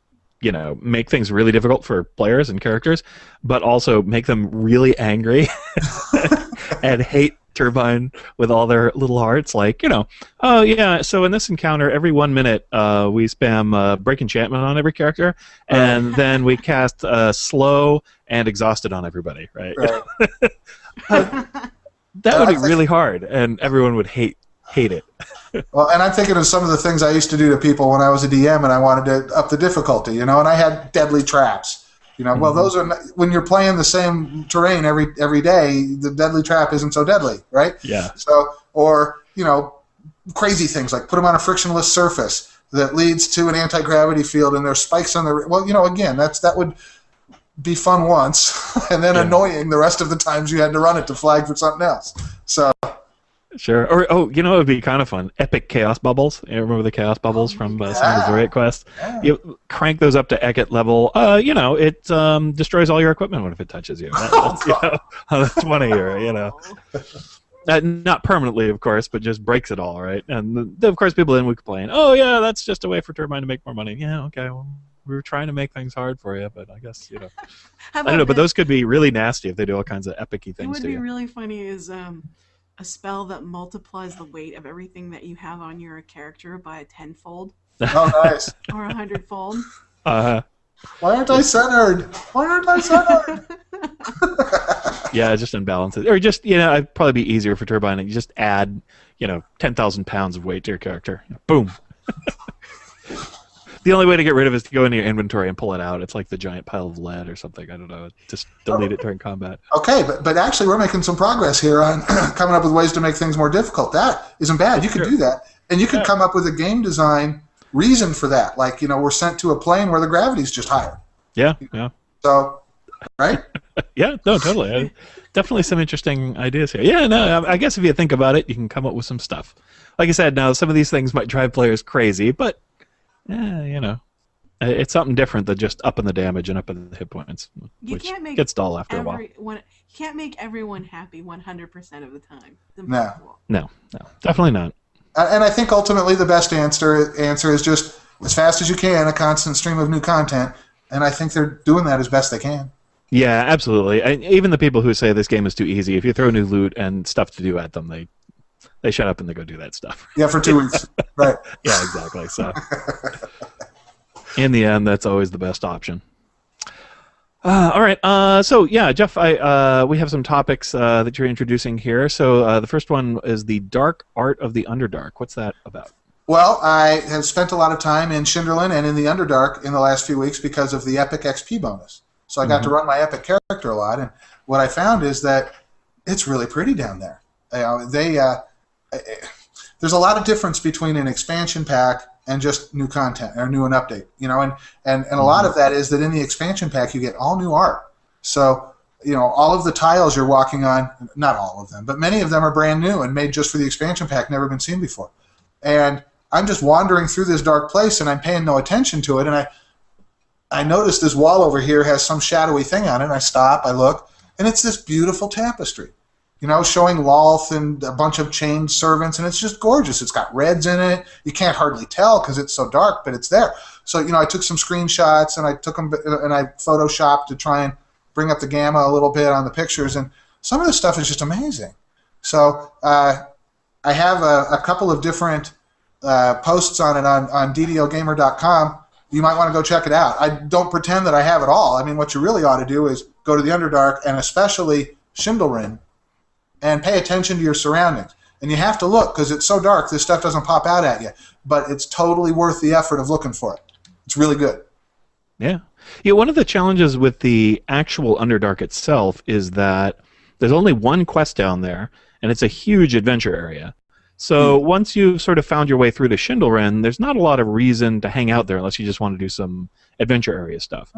make things really difficult for players and characters, but also make them really angry and hate Turbine with all their little hearts. Like, oh yeah, so in this encounter, every 1 minute we spam Break Enchantment on every character, and then we cast Slow and Exhausted on everybody, right? That would be really hard, and everyone would hate it. Well, and I'm thinking of some of the things I used to do to people when I was a DM and I wanted to up the difficulty, and I had deadly traps. Well, those are when you're playing the same terrain every day, the deadly trap isn't so deadly, right? Yeah. So, or crazy things like put them on a frictionless surface that leads to an anti-gravity field, and there's spikes on the. Well, again, that would be fun once, and then annoying the rest of the times you had to run it to flag for something else. So. Sure. Or it would be kind of fun. Epic Chaos Bubbles. You remember the Chaos Bubbles from some of the Zuriat quests? Yeah. You crank those up to Ekket level. It destroys all your equipment if it touches you. That's one of your, not permanently, of course, but just breaks it all, right? And of course, people then would complain, oh, yeah, that's just a way for Turbine to make more money. Yeah, okay, well, we were trying to make things hard for you, but I guess, I don't know, but those could be really nasty if they do all kinds of epic-y things to you. What would be really funny is... a spell that multiplies the weight of everything that you have on your character by a 10-fold. Oh, nice. Or 100-fold. Why aren't I centered? Yeah, just unbalance it. Or just, it'd probably be easier for Turbine and you just add, 10,000 pounds of weight to your character. Boom. The only way to get rid of it is to go into your inventory and pull it out. It's like the giant pile of lead or something. I don't know. Just delete it during combat. Okay, but actually we're making some progress here on coming up with ways to make things more difficult. That isn't bad. You could do that. And you could come up with a game design reason for that. Like, we're sent to a plane where the gravity's just higher. Yeah. So, right? Yeah, no, totally. Definitely some interesting ideas here. Yeah, no, I guess if you think about it, you can come up with some stuff. Like I said, now some of these things might drive players crazy, but it's something different than just upping the damage and upping the hit points, which gets dull after a while. You can't make everyone happy 100% of the time. No, definitely not. And I think ultimately the best answer is just as fast as you can, a constant stream of new content, and I think they're doing that as best they can. Yeah, absolutely. Even the people who say this game is too easy, if you throw new loot and stuff to do at them, they shut up and they go do that stuff. Yeah, for 2 weeks. Right. Yeah, exactly. So, in the end, that's always the best option. All right. So, yeah, Jeff, we have some topics that you're introducing here. So, the first one is the Dark Art of the Underdark. What's that about? Well, I have spent a lot of time in Shinderland and in the Underdark in the last few weeks because of the Epic XP bonus. So I got to run my Epic character a lot, and what I found is that it's really pretty down there. There's a lot of difference between an expansion pack and just new content or new and update, and a lot of that is that in the expansion pack you get all new art. So, all of the tiles you're walking on, not all of them, but many of them are brand new and made just for the expansion pack, never been seen before. And I'm just wandering through this dark place and I'm paying no attention to it, and I notice this wall over here has some shadowy thing on it, and I stop, I look, and it's this beautiful tapestry. Showing Lolth and a bunch of chained servants, and it's just gorgeous. It's got reds in it. You can't hardly tell because it's so dark, but it's there. So, I took some screenshots, and I took them, and I photoshopped to try and bring up the gamma a little bit on the pictures, and some of this stuff is just amazing. So, I have a couple of different posts on it on DDOgamer.com. You might want to go check it out. I don't pretend that I have it all. I mean, what you really ought to do is go to the Underdark, and especially Shindelrin, and pay attention to your surroundings. And you have to look, because it's so dark, this stuff doesn't pop out at you. But it's totally worth the effort of looking for it. It's really good. Yeah. One of the challenges with the actual Underdark itself is that there's only one quest down there, and it's a huge adventure area. So once you've sort of found your way through to Schindlerin, there's not a lot of reason to hang out there unless you just want to do some adventure area stuff.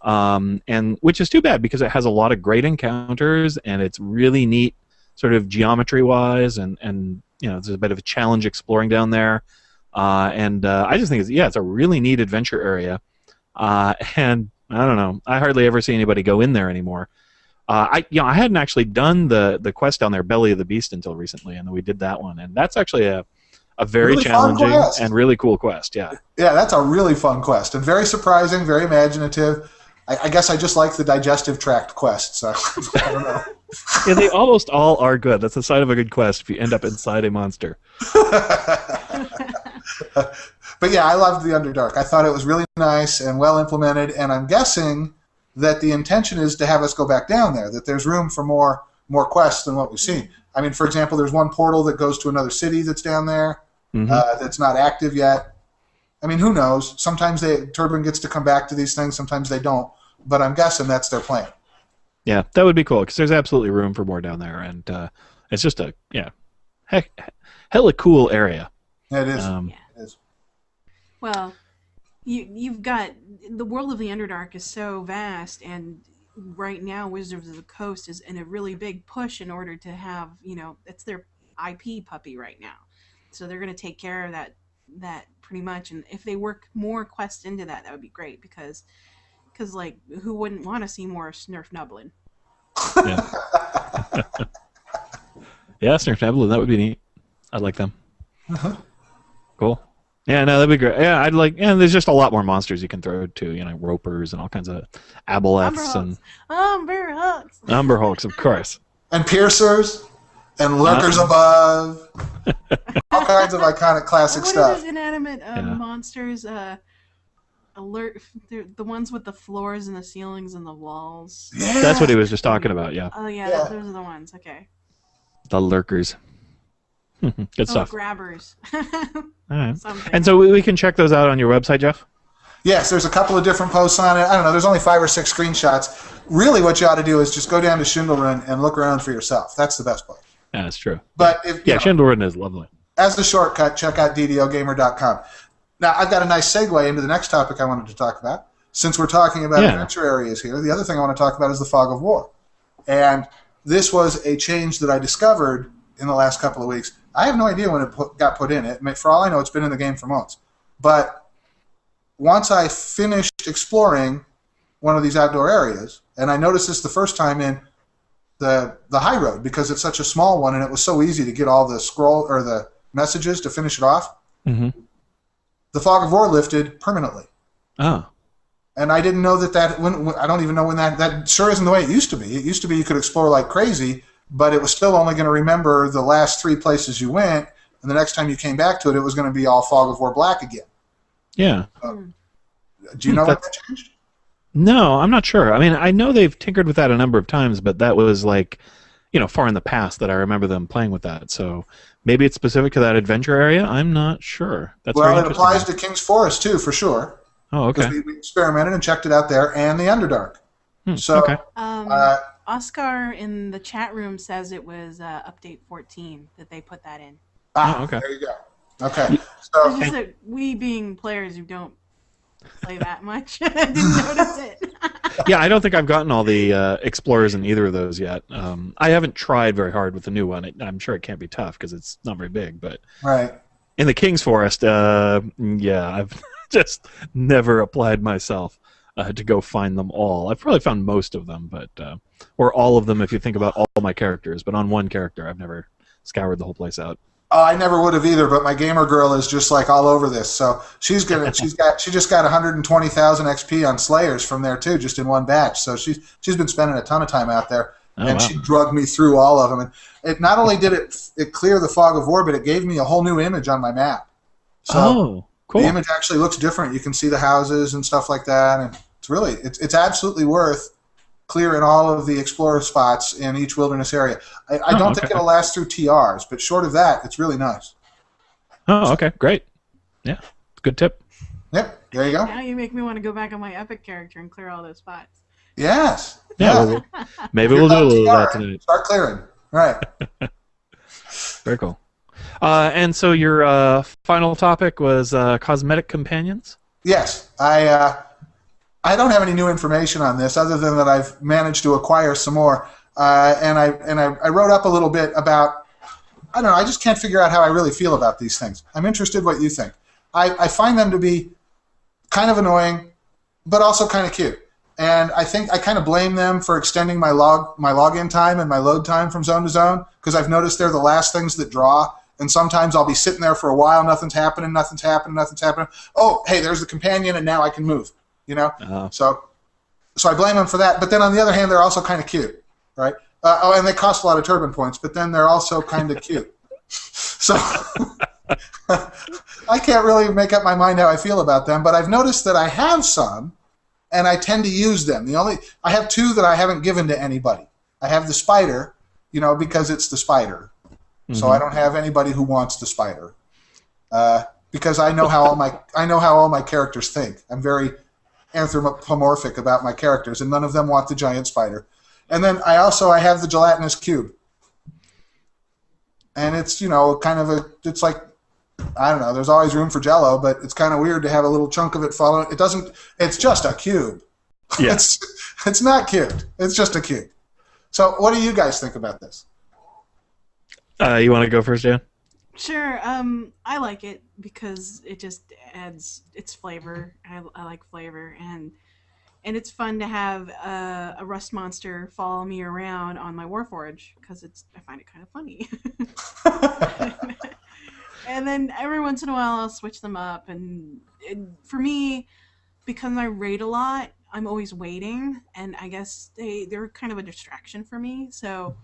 And which is too bad because it has a lot of great encounters and it's really neat, sort of geometry-wise, and there's a bit of a challenge exploring down there. I just think it's a really neat adventure area. And I don't know, I hardly ever see anybody go in there anymore. I hadn't actually done the quest down there, Belly of the Beast, until recently, and we did that one, and that's actually a very really challenging and really cool quest. Yeah, that's a really fun quest and very surprising, very imaginative. I guess I just like the digestive tract quests. So I don't know. Yeah, they almost all are good. That's the sign of a good quest if you end up inside a monster. But yeah, I loved the Underdark. I thought it was really nice and well implemented, and I'm guessing that the intention is to have us go back down there, that there's room for more quests than what we've seen. I mean, for example, there's one portal that goes to another city that's down there that's not active yet. I mean, who knows? Sometimes Turbine gets to come back to these things, sometimes they don't, but I'm guessing that's their plan. Yeah, that would be cool, because there's absolutely room for more down there, and it's just a hella cool area. Yeah, it is. It is. Well, you've got the world of the Underdark is so vast, and right now Wizards of the Coast is in a really big push in order to have, it's their IP puppy right now, so they're going to take care of that pretty much. And if they work more quests into that would be great, because like, who wouldn't want to see more Snurf Nublin? Yeah. Yeah, Snurf Nublin, that would be neat. I'd like them. Cool. Yeah, no, that'd be great. Yeah, I'd like. And there's just a lot more monsters you can throw too. Ropers and all kinds of aboleths and Umber Hulks, of course, and piercers and lurkers above. All kinds of iconic classic stuff. What are those inanimate monsters? Alert, the ones with the floors and the ceilings and the walls. Yeah. That's what he was just talking about. Yeah. Oh yeah, those are the ones. Okay. The lurkers. Good stuff. Grabbers. All right. And so we can check those out on your website, Jeff? Yes, there's a couple of different posts on it. I don't know, there's only 5 or 6 screenshots. Really, what you ought to do is just go down to Schindlerin and look around for yourself. That's the best place. Yeah, that's true. But Schindlerin is lovely. As the shortcut, check out DDOgamer.com. Now, I've got a nice segue into the next topic I wanted to talk about. Since we're talking about adventure areas here, the other thing I want to talk about is the Fog of War. And this was a change that I discovered in the last couple of weeks. I have no idea when it got put in. For all I know, it's been in the game for months. But once I finished exploring one of these outdoor areas, and I noticed this the first time in the high road, because it's such a small one and it was so easy to get all the scroll or the messages to finish it off. Mm-hmm. The Fog of War lifted permanently. Oh. And I didn't know I don't even know when that sure isn't the way it used to be. It used to be you could explore like crazy, but it was still only going to remember the last 3 places you went, and the next time you came back to it, it was going to be all Fog of War black again. Yeah. Do you know what that changed? No, I'm not sure. I mean, I know they've tinkered with that a number of times, but that was like, far in the past that I remember them playing with that. So maybe it's specific to that adventure area. I'm not sure. That's well, it applies to King's Forest too, for sure. Oh, okay. Because we experimented and checked it out there, and the Underdark. So, okay. Oscar in the chat room says it was update 14 that they put that in. Okay. There you go. Okay. So it's just that we, being players who don't play that much, didn't notice it. Yeah, I don't think I've gotten all the explorers in either of those yet. I haven't tried very hard with the new one. I'm sure it can't be tough because it's not very big. But right. In the King's Forest, I've just never applied myself to go find them all. I've probably found most of them, but or all of them if you think about all my characters. But on one character, I've never scoured the whole place out. I never would have either, but my gamer girl is just like all over this. So she just got 120,000 XP on Slayers from there too, just in one batch. So she's been spending a ton of time out there, she drugged me through all of them. And it not only did it clear the Fog of War, but it gave me a whole new image on my map. So cool. The image actually looks different. You can see the houses and stuff like that, and it's absolutely worth clearing all of the explorer spots in each wilderness area. I don't think it'll last through TRs, but short of that, it's really nice. Oh, okay, great. Yeah, good tip. Yep, there you go. Now you make me want to go back on my epic character and clear all those spots. Yes. Yeah. Maybe we'll do a little of that tonight. Start clearing. Right. Very cool. And so your final topic was cosmetic companions? Yes, I don't have any new information on this other than that I've managed to acquire some more, and I wrote up a little bit about. I don't know. I just can't figure out how I really feel about these things. I'm interested what you think. I find them to be kind of annoying, but also kind of cute. And I think I kind of blame them for extending my login time and my load time from zone to zone, because I've noticed they're the last things that draw. And sometimes I'll be sitting there for a while, nothing's happening. Oh, hey, there's the companion, and now I can move. So I blame them for that. But then on the other hand, they're also kind of cute, right? And they cost a lot of turbine points, but then they're also kind of cute. So I can't really make up my mind how I feel about them, but I've noticed that I have some, and I tend to use them. I have two that I haven't given to anybody. I have the spider, because it's the spider. Mm-hmm. So I don't have anybody who wants the spider, because I know how all my characters think. I'm very anthropomorphic about my characters, and none of them want the giant spider. And then I have the gelatinous cube, and it's it's like, I don't know. There's always room for Jell-O, but it's kind of weird to have a little chunk of it fall. It doesn't. It's just a cube. Yeah. It's not cute. It's just a cube. So what do you guys think about this? You want to go first, Jan? Sure. I like it because it just adds its flavor. I like flavor, and it's fun to have a rust monster follow me around on my Warforge because I find it kind of funny. And then every once in a while I'll switch them up, and for me, because I raid a lot, I'm always waiting, and I guess they're kind of a distraction for me. So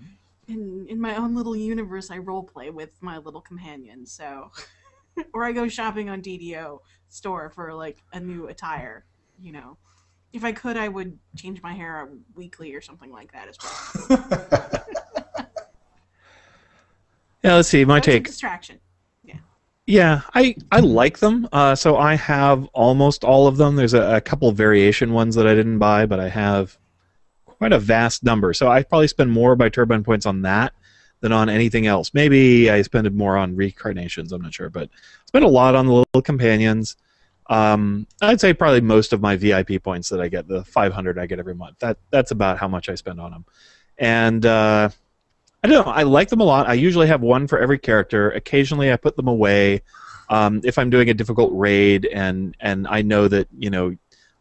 in my own little universe, I roleplay with my little companion. So, or I go shopping on DDO store for like a new attire. If I could, I would change my hair weekly or something like that as well. Yeah, let's see. That's a distraction. Yeah, I like them. So I have almost all of them. There's a couple variation ones that I didn't buy, but I have quite a vast number. So I probably spend more of my turbine points on that than on anything else. Maybe I spend more on reincarnations. I'm not sure, but I spend a lot on the little companions. I'd say probably most of my VIP points that I get, the 500 I get every month. That's about how much I spend on them. And I don't know. I like them a lot. I usually have one for every character. Occasionally, I put them away if I'm doing a difficult raid and I know that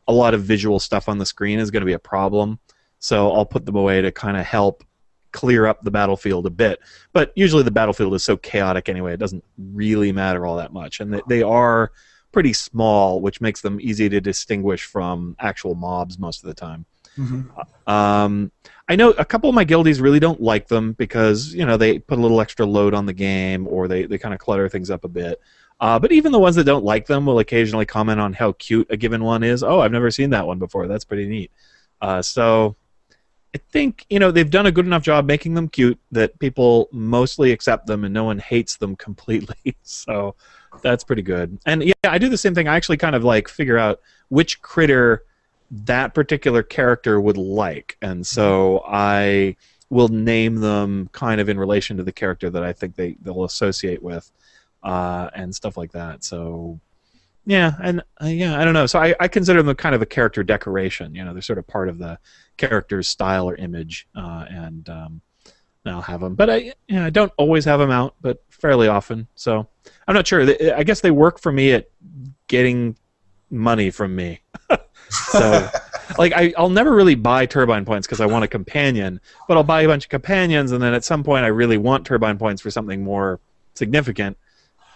a lot of visual stuff on the screen is going to be a problem. So I'll put them away to kind of help clear up the battlefield a bit. But usually, the battlefield is so chaotic anyway; it doesn't really matter all that much. And they are pretty small, which makes them easy to distinguish from actual mobs most of the time. Mm-hmm. I know a couple of my guildies really don't like them because they put a little extra load on the game, or they kind of clutter things up a bit. But even the ones that don't like them will occasionally comment on how cute a given one is. Oh, I've never seen that one before. That's pretty neat. So I think they've done a good enough job making them cute that people mostly accept them and no one hates them completely. So that's pretty good. And yeah, I do the same thing. I actually kind of like figure out which critter that particular character would like, and so I will name them kind of in relation to the character that I think they'll associate with, and stuff like that. So yeah, and I don't know. So I consider them kind of a character decoration. They're sort of part of the character's style or image, and I'll have them. But I don't always have them out, but fairly often. So I'm not sure. I guess they work for me at getting money from me. So, like, I'll never really buy turbine points because I want a companion, but I'll buy a bunch of companions, and then at some point I really want turbine points for something more significant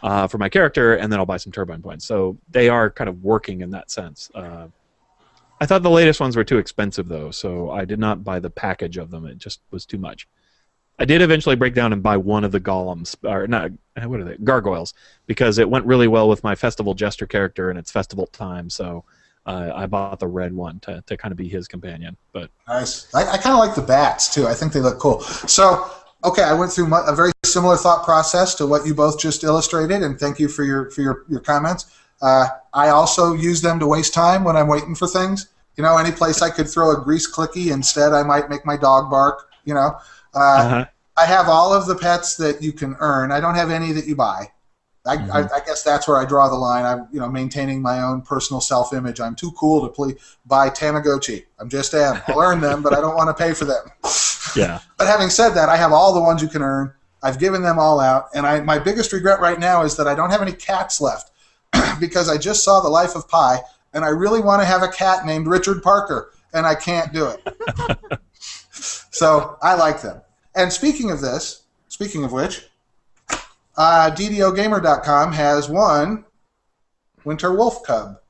for my character, and then I'll buy some turbine points. So they are kind of working in that sense. I thought the latest ones were too expensive, though, so I did not buy the package of them. It just was too much. I did eventually break down and buy one of the golems, or not, what are they? Gargoyles, because it went really well with my festival jester character, and it's festival time, so I bought the red one to kind of be his companion. But nice. I kind of like the bats too. I think they look cool. So okay, I went through a very similar thought process to what you both just illustrated, and thank you for your comments. I also use them to waste time when I'm waiting for things. Any place I could throw a grease clicky instead, I might make my dog bark. I have all of the pets that you can earn. I don't have any that you buy. I guess that's where I draw the line. I'm maintaining my own personal self-image. I'm too cool to buy Tamagotchi. I'm just Anne. I'll earn them, but I don't want to pay for them. Yeah. But having said that, I have all the ones you can earn. I've given them all out, and my biggest regret right now is that I don't have any cats left because I just saw The Life of Pi, and I really want to have a cat named Richard Parker, and I can't do it. So I like them. And speaking of which, DDOgamer.com has one Winter Wolf Cub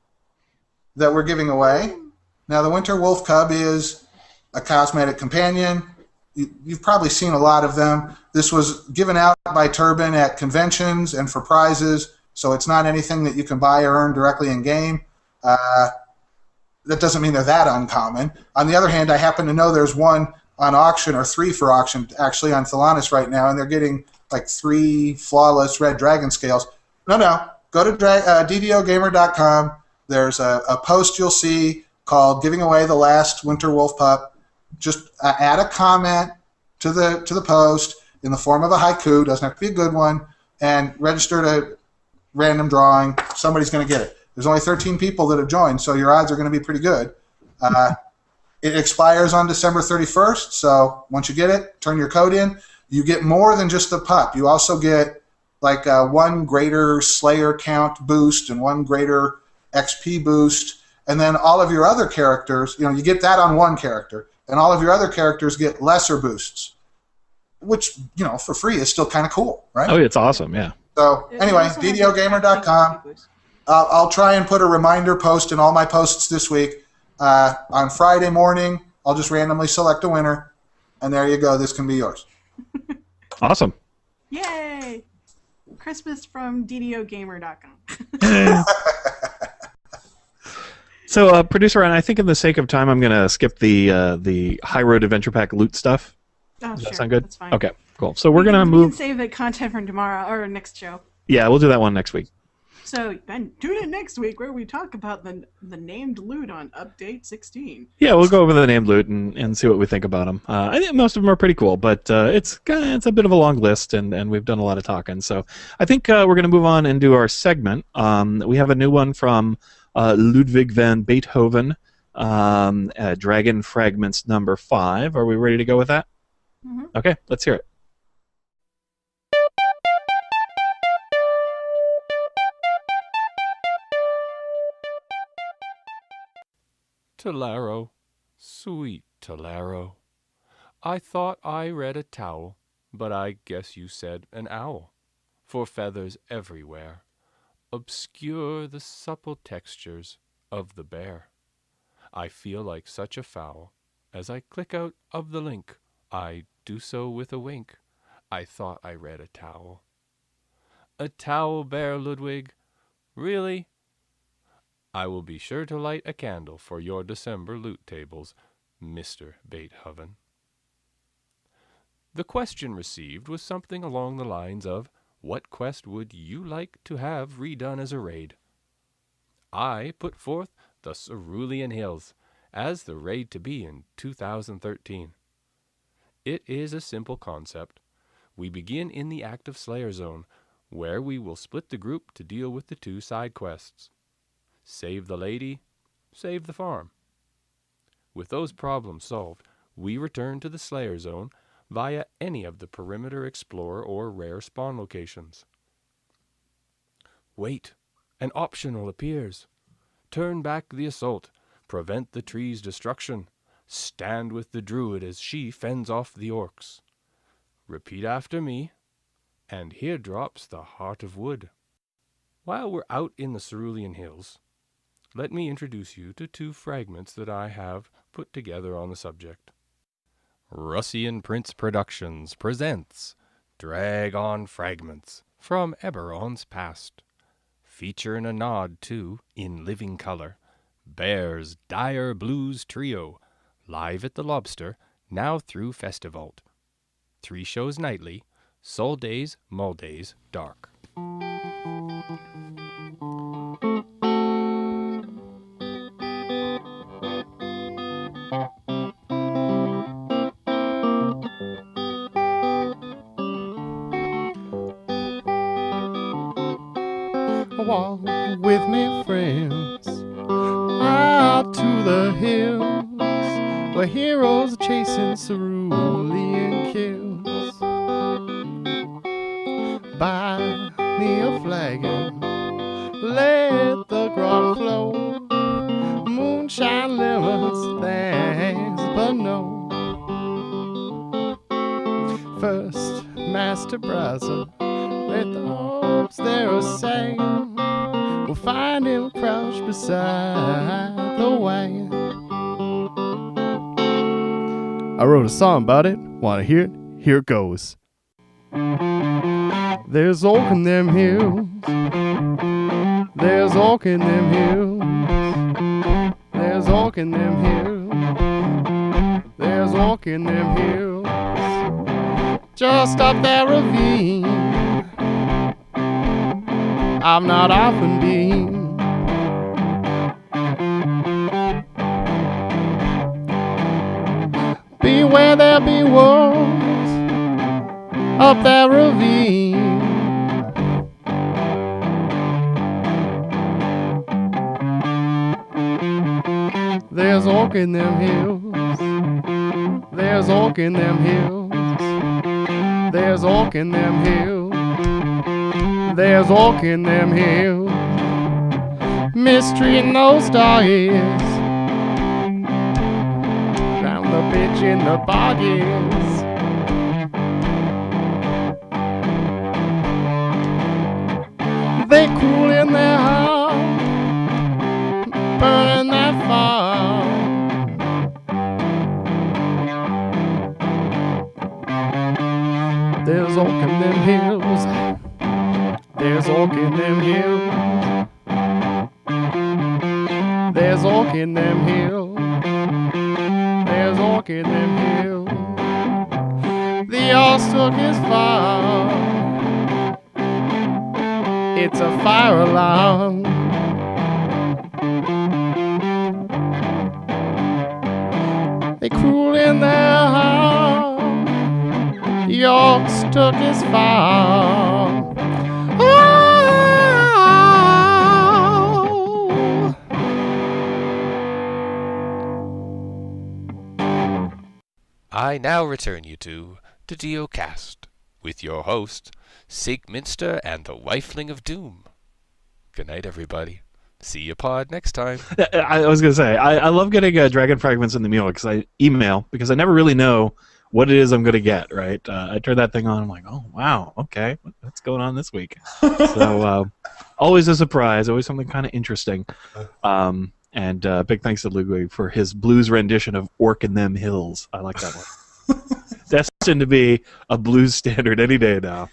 that we're giving away. Now, the Winter Wolf Cub is a cosmetic companion. You've probably seen a lot of them. This was given out by Turban at conventions and for prizes, so it's not anything that you can buy or earn directly in-game. That doesn't mean they're that uncommon. On the other hand, I happen to know there's one on auction, or 3 for auction, actually, on Thelanis right now, and they're getting like 3 flawless red dragon scales. No. Go to DDOgamer.com. There's a post you'll see called "Giving Away the Last Winter Wolf Pup." Just add a comment to the post in the form of a haiku. Doesn't have to be a good one, and register to random drawing. Somebody's going to get it. There's only 13 people that have joined, so your odds are going to be pretty good. It expires on December 31st, so once you get it, turn your code in. You get more than just the pup. You also get like 1 greater Slayer count boost and 1 greater XP boost, and then all of your other characters, you get that on 1 character, and all of your other characters get lesser boosts, which, for free is still kind of cool, right? Oh, it's awesome, yeah. So anyway, DDOgamer.com. I'll try and put a reminder post in all my posts this week. On Friday morning, I'll just randomly select a winner, and there you go. This can be yours. Awesome. Yay! Christmas from DDOgamer.com. So, Producer Ann, I think in the sake of time, I'm going to skip the High Road Adventure Pack loot stuff. Oh, Does sure. that sound good? That's fine. Okay, cool. So we're going to We move... can save the content for tomorrow or next show. Yeah, we'll do that one next week. So then tune in next week where we talk about the named loot on Update 16. Yeah, we'll go over the named loot and see what we think about them. I think most of them are pretty cool, but it's a bit of a long list, and we've done a lot of talking. So I think we're going to move on and do our segment. We have a new one from Ludwig van Beethoven, Dragon Fragments number 5. Are we ready to go with that? Mm-hmm. Okay, let's hear it. Tolaro, sweet Tolaro, I thought I read a towel, but I guess you said an owl, for feathers everywhere obscure the supple textures of the bear. I feel like such a fowl as I click out of the link. I do so with a wink. I thought I read a towel. A towel, Bear Ludwig? Really? I will be sure to light a candle for your December loot tables, Mr. Beethoven. The question received was something along the lines of, what quest would you like to have redone as a raid? I put forth the Cerulean Hills as the raid to be in 2013. It is a simple concept. We begin in the active Slayer Zone, where we will split the group to deal with the 2 side quests. Save the lady, save the farm. With those problems solved, we return to the Slayer Zone via any of the Perimeter Explorer or Rare Spawn locations. Wait, an optional appears. Turn back the assault, prevent the tree's destruction, stand with the druid as she fends off the orcs. Repeat after me, and here drops the Heart of Wood. While we're out in the Cerulean Hills, let me introduce you to 2 fragments that I have put together on the subject. Russian Prince Productions presents Drag-On Fragments from Eberron's Past, featuring a nod to, in living color, Bear's Dire Blues Trio, live at the Lobster, now through Festivalt. 3 shows nightly, Sol Days, Mull Days, Dark. walk with me, friends, out to the hills where heroes are chasing cerulean kills. Buy me a flagon, let the grog flow. Moonshine, lemons, thanks, but no. First, Master Browser, let the hopes there are saying we'll find him crouched beside the wagon. I wrote a song about it. Want to hear it? Here it goes. There's oak in them hills. There's oak in them hills. There's oak in them hills. There's oak in them hills. Just up that ravine I've not often been. Beware there be wolves up that ravine. There's oak in them hills. There's oak in them hills. There's oak in them hills. There's oak in them hills. Mystery in those dark round the bitch in the boggies. They cool in their heart, burning that fire. There's oak in them hills. There's oak in them hills. There's oak in them hills. There's oak in them hills. The Allstock is fire. It's a fire alarm. They cruel in their heart. The Allstock is fire. I now return you to DDOcast with your host, Sigminster and the Wifling of Doom. Good night, everybody. See you pod next time. I was going to say, I love getting Dragon Fragments in the Mule because I never really know what it is I'm going to get, right? I turn that thing on, I'm like, oh, wow, okay, what's going on this week? So always a surprise, always something kind of interesting. And big thanks to Ludwig for his blues rendition of Orc in Them Hills. I like that one. Destined to be a blues standard any day now.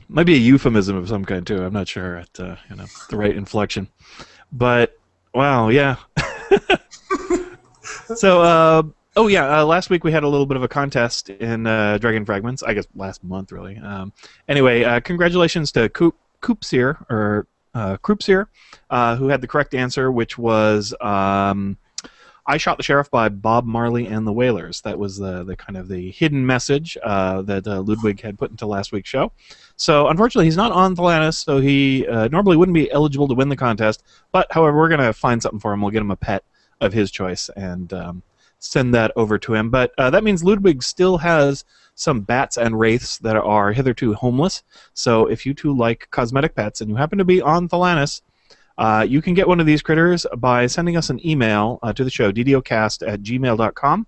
Might be a euphemism of some kind, too. I'm not sure at the right inflection. But, wow, yeah. So, last week we had a little bit of a contest in Dragon Fragments. I guess last month, really. Anyway, congratulations to Koopsier, who had the correct answer, which was I Shot the Sheriff by Bob Marley and the Wailers. That was the kind of the hidden message that Ludwig had put into last week's show. So unfortunately, he's not on Thalanis, so he normally wouldn't be eligible to win the contest. But however, we're going to find something for him. We'll get him a pet of his choice and send that over to him. But that means Ludwig still has some bats and wraiths that are hitherto homeless. So if you two like cosmetic pets and you happen to be on Thalanis, you can get one of these critters by sending us an email to the show, ddocast@gmail.com.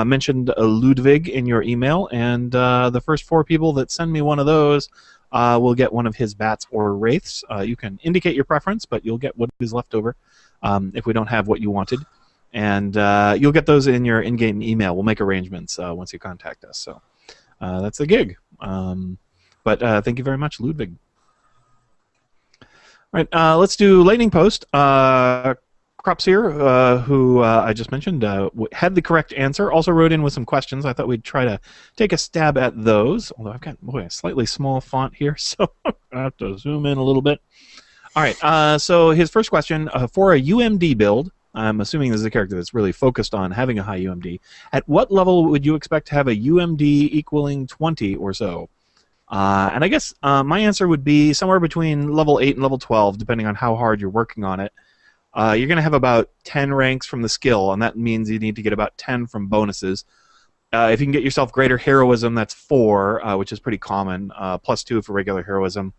Mention Ludwig in your email, and the first 4 people that send me one of those will get one of his bats or wraiths. You can indicate your preference, but you'll get what is left over if we don't have what you wanted. And you'll get those in your in-game email. We'll make arrangements once you contact us. So that's the gig. But thank you very much, Ludwig. All right, let's do Lightning Post. Crops here, who I just mentioned, had the correct answer, also wrote in with some questions. I thought we'd try to take a stab at those, although I've got a slightly small font here, so I have to zoom in a little bit. All right, so his first question, for a UMD build, I'm assuming this is a character that's really focused on having a high UMD, at what level would you expect to have a UMD equaling 20 or so? And I guess my answer would be somewhere between level 8 and level 12, depending on how hard you're working on it. You're going to have about 10 ranks from the skill, and that means you need to get about 10 from bonuses. If you can get yourself greater heroism, that's 4, which is pretty common, +2 for regular heroism.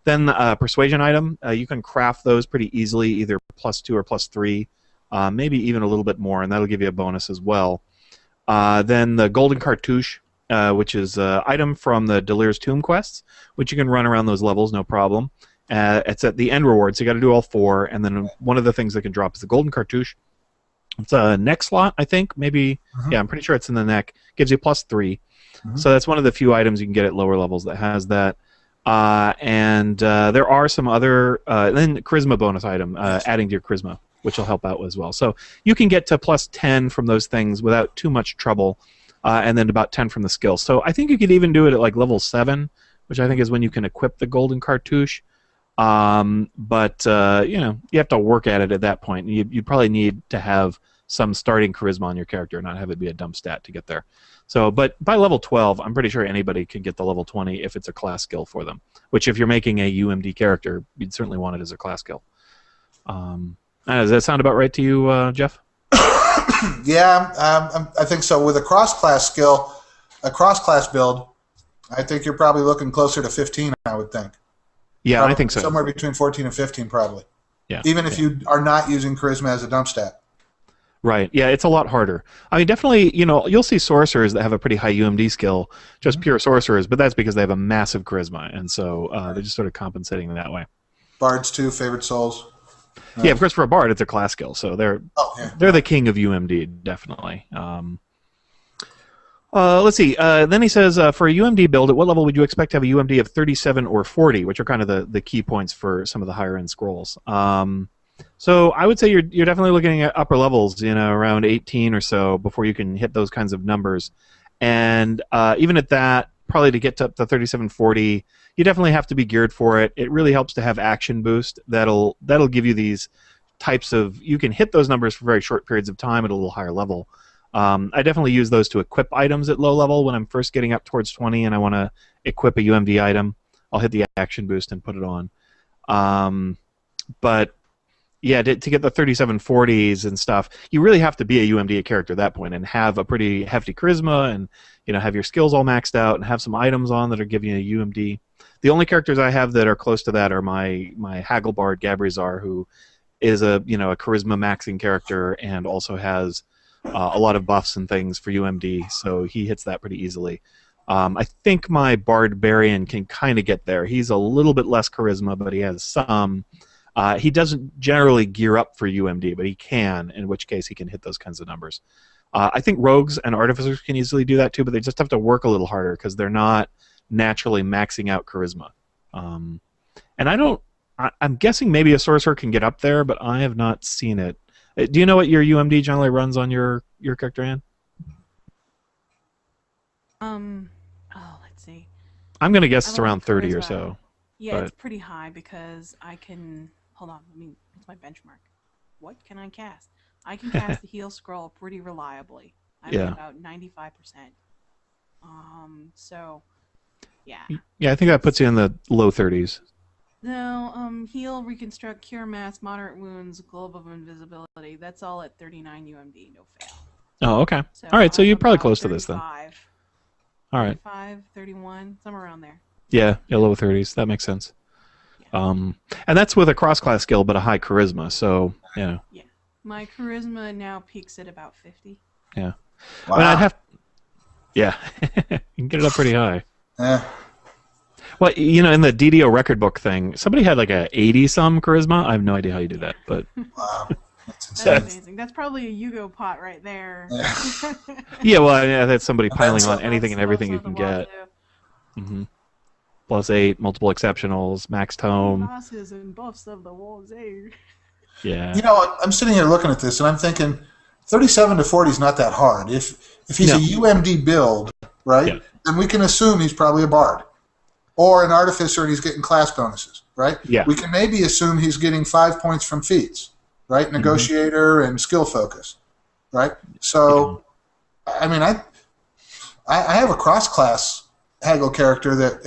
Then persuasion item, you can craft those pretty easily, either +2 or +3, maybe even a little bit more, and that'll give you a bonus as well. Then the golden cartouche, which is an item from the Delir's Tomb quests, which you can run around those levels, no problem. It's at the end reward, so you got to do all 4, and then one of the things that can drop is the golden cartouche. It's a neck slot, I think, maybe. Yeah, I'm pretty sure it's in the neck. Gives you +3. So that's one of the few items you can get at lower levels that has that. And there are some other then charisma bonus item, adding to your charisma, which will help out as well. So you can get to +10 from those things without too much trouble, and then about 10 from the skill. So I think you could even do it at like level 7, which I think is when you can equip the golden cartouche. But you have to work at it at that point. You probably need to have some starting charisma on your character, not have it be a dump stat to get there. So, but by level 12, I'm pretty sure anybody can get the level 20 if it's a class skill for them. Which, if you're making a UMD character, you'd certainly want it as a class skill. Does that sound about right to you, Jeff? Yeah, I think so. With a cross-class skill, a cross-class build, I think you're probably looking closer to 15, I would think. Yeah, Probably I think so. Somewhere between 14 and 15, probably. Yeah. Even if you are not using charisma as a dump stat. Right. Yeah, it's a lot harder. I mean, definitely, you'll see sorcerers that have a pretty high UMD skill, just pure sorcerers, but that's because they have a massive charisma, and so they're just sort of compensating that way. Bards too, favorite souls. Yeah, of course, for a bard, it's a class skill, so they're the king of UMD, definitely. Let's see. Then he says, for a UMD build, at what level would you expect to have a UMD of 37 or 40, which are kind of the key points for some of the higher-end scrolls. So I would say you're definitely looking at upper levels, around 18 or so before you can hit those kinds of numbers. And even at that, probably to get to up to 37, 40, you definitely have to be geared for it. It really helps to have action boost. That'll give you these types of... You can hit those numbers for very short periods of time at a little higher level. I definitely use those to equip items at low level when I'm first getting up towards 20 and I want to equip a UMD item. I'll hit the action boost and put it on. But yeah, to get the 3740s and stuff, you really have to be a UMD character at that point and have a pretty hefty charisma and have your skills all maxed out and have some items on that are giving you a UMD. The only characters I have that are close to that are my Hagelbard Gabrizar, who is a charisma maxing character and also has a lot of buffs and things for UMD, so he hits that pretty easily. I think my Barbarian can kind of get there. He's a little bit less charisma, but he has some. He doesn't generally gear up for UMD, but he can, in which case he can hit those kinds of numbers. I think Rogues and Artificers can easily do that too, but they just have to work a little harder because they're not naturally maxing out charisma. And I'm guessing maybe a Sorcerer can get up there, but I have not seen it. Do you know what your UMD generally runs on your character, Anne? Let's see. I'm going to guess it's around 30 or so. Yeah, but... it's pretty high because I can... Hold on, what's my benchmark? What can I cast? I can cast the heal scroll pretty reliably. I'm at about 95%. So, yeah. Yeah, I think that puts you in the low 30s. No, heal, reconstruct, cure mass, moderate wounds, globe of invisibility. That's all at 39 UMD, no fail. Oh, okay. So all right, so you're probably about close to this then. 35, All right. 35, 31, somewhere around there. Yeah, low 30s. That makes sense. Yeah. And that's with a cross-class skill, but a high charisma. So Yeah. My charisma now peaks at about 50. Yeah. Wow. I mean, I'd have. Yeah, you can get it up pretty high. Yeah. Well, in the DDO record book thing, somebody had like a 80-some charisma. I have no idea how you do that, but. Wow. That's insane. That's amazing. That's probably a Yugo pot right there. Yeah. Yeah, well, yeah, that's somebody piling on anything and everything you can get. Mm-hmm. +8, multiple exceptionals, maxed home. Bosses and buffs of the walls, eh? Yeah. I'm sitting here looking at this and I'm thinking 37 to 40 is not that hard. If he's a UMD build, right, then we can assume he's probably a bard. Or an artificer and he's getting class bonuses, right? Yeah. We can maybe assume he's getting 5 points from feats, right? Negotiator and skill focus, right? So, I mean, I have a cross-class haggle character that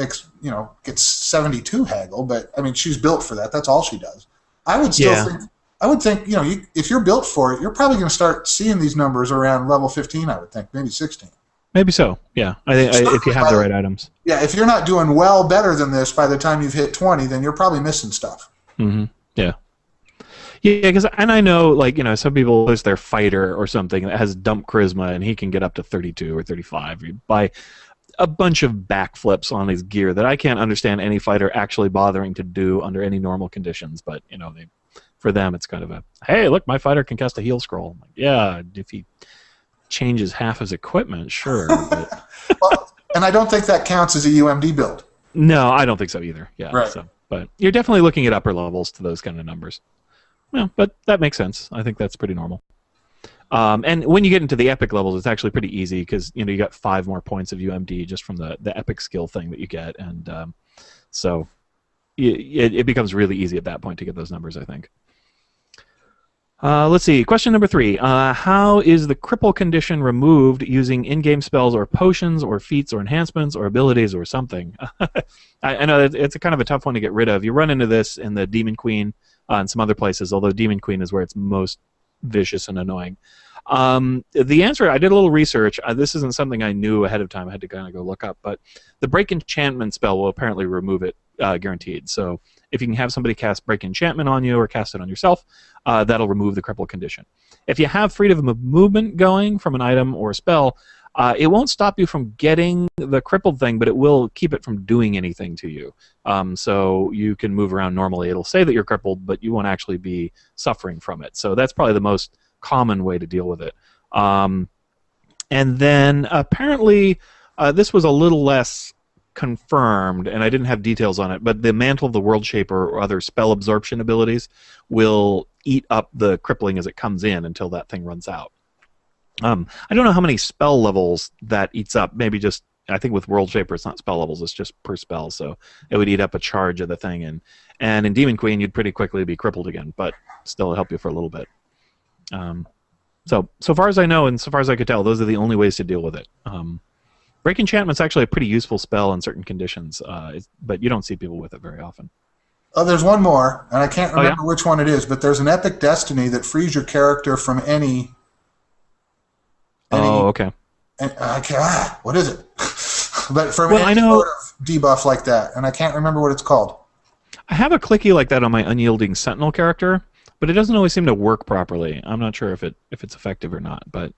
gets 72 haggle, but I mean she's built for that. That's all she does. I would still think. I would think if you're built for it, you're probably going to start seeing these numbers around level 15. I would think maybe 16. Maybe so. Yeah, I think if you have the right items. Yeah, if you're not doing well better than this by the time you've hit 20, then you're probably missing stuff. Mm-hmm. Yeah. Yeah, because I know some people list their fighter or something that has dump charisma and he can get up to 32 or 35 by a bunch of backflips on his gear that I can't understand any fighter actually bothering to do under any normal conditions. But for them it's kind of a, hey, look, my fighter can cast a heal scroll. Like, yeah, if he changes half his equipment, sure. But... well, and I don't think that counts as a UMD build. No, I don't think so either. Yeah. Right. So, but you're definitely looking at upper levels to those kind of numbers. Yeah, but that makes sense. I think that's pretty normal. And when you get into the epic levels, it's actually pretty easy because you got 5 more points of UMD just from the epic skill thing that you get, and so it becomes really easy at that point to get those numbers, I think. Let's see. Question number 3. How is the cripple condition removed using in-game spells or potions or feats or enhancements or abilities or something? I know it's a kind of a tough one to get rid of. You run into this in the Demon Queen and some other places, although Demon Queen is where it's most vicious and annoying. The answer, I did a little research. This isn't something I knew ahead of time. I had to kind of go look up. But the Break Enchantment spell will apparently remove it guaranteed. So if you can have somebody cast Break Enchantment on you or cast it on yourself, that'll remove the cripple condition. If you have freedom of movement going from an item or a spell, it won't stop you from getting the crippled thing, but it will keep it from doing anything to you. So you can move around normally. It'll say that you're crippled, but you won't actually be suffering from it. So that's probably the most common way to deal with it. And then apparently this was a little less confirmed, and I didn't have details on it, but the Mantle of the World Shaper or other spell absorption abilities will eat up the crippling as it comes in until that thing runs out. I don't know how many spell levels that eats up. Maybe just, I think with World Shaper it's not spell levels, it's just per spell, so it would eat up a charge of the thing. And in Demon Queen you'd pretty quickly be crippled again, but still help you for a little bit. So far as I know and so far as I could tell, those are the only ways to deal with it. Break Enchantment's actually a pretty useful spell in certain conditions, but you don't see people with it very often. Oh, there's one more, and I can't remember which one it is, but there's an Epic Destiny that frees your character from any... Oh, okay. What is it? But from any sort of debuff like that, and I can't remember what it's called. I have a clicky like that on my Unyielding Sentinel character, but it doesn't always seem to work properly. I'm not sure if it's effective or not, but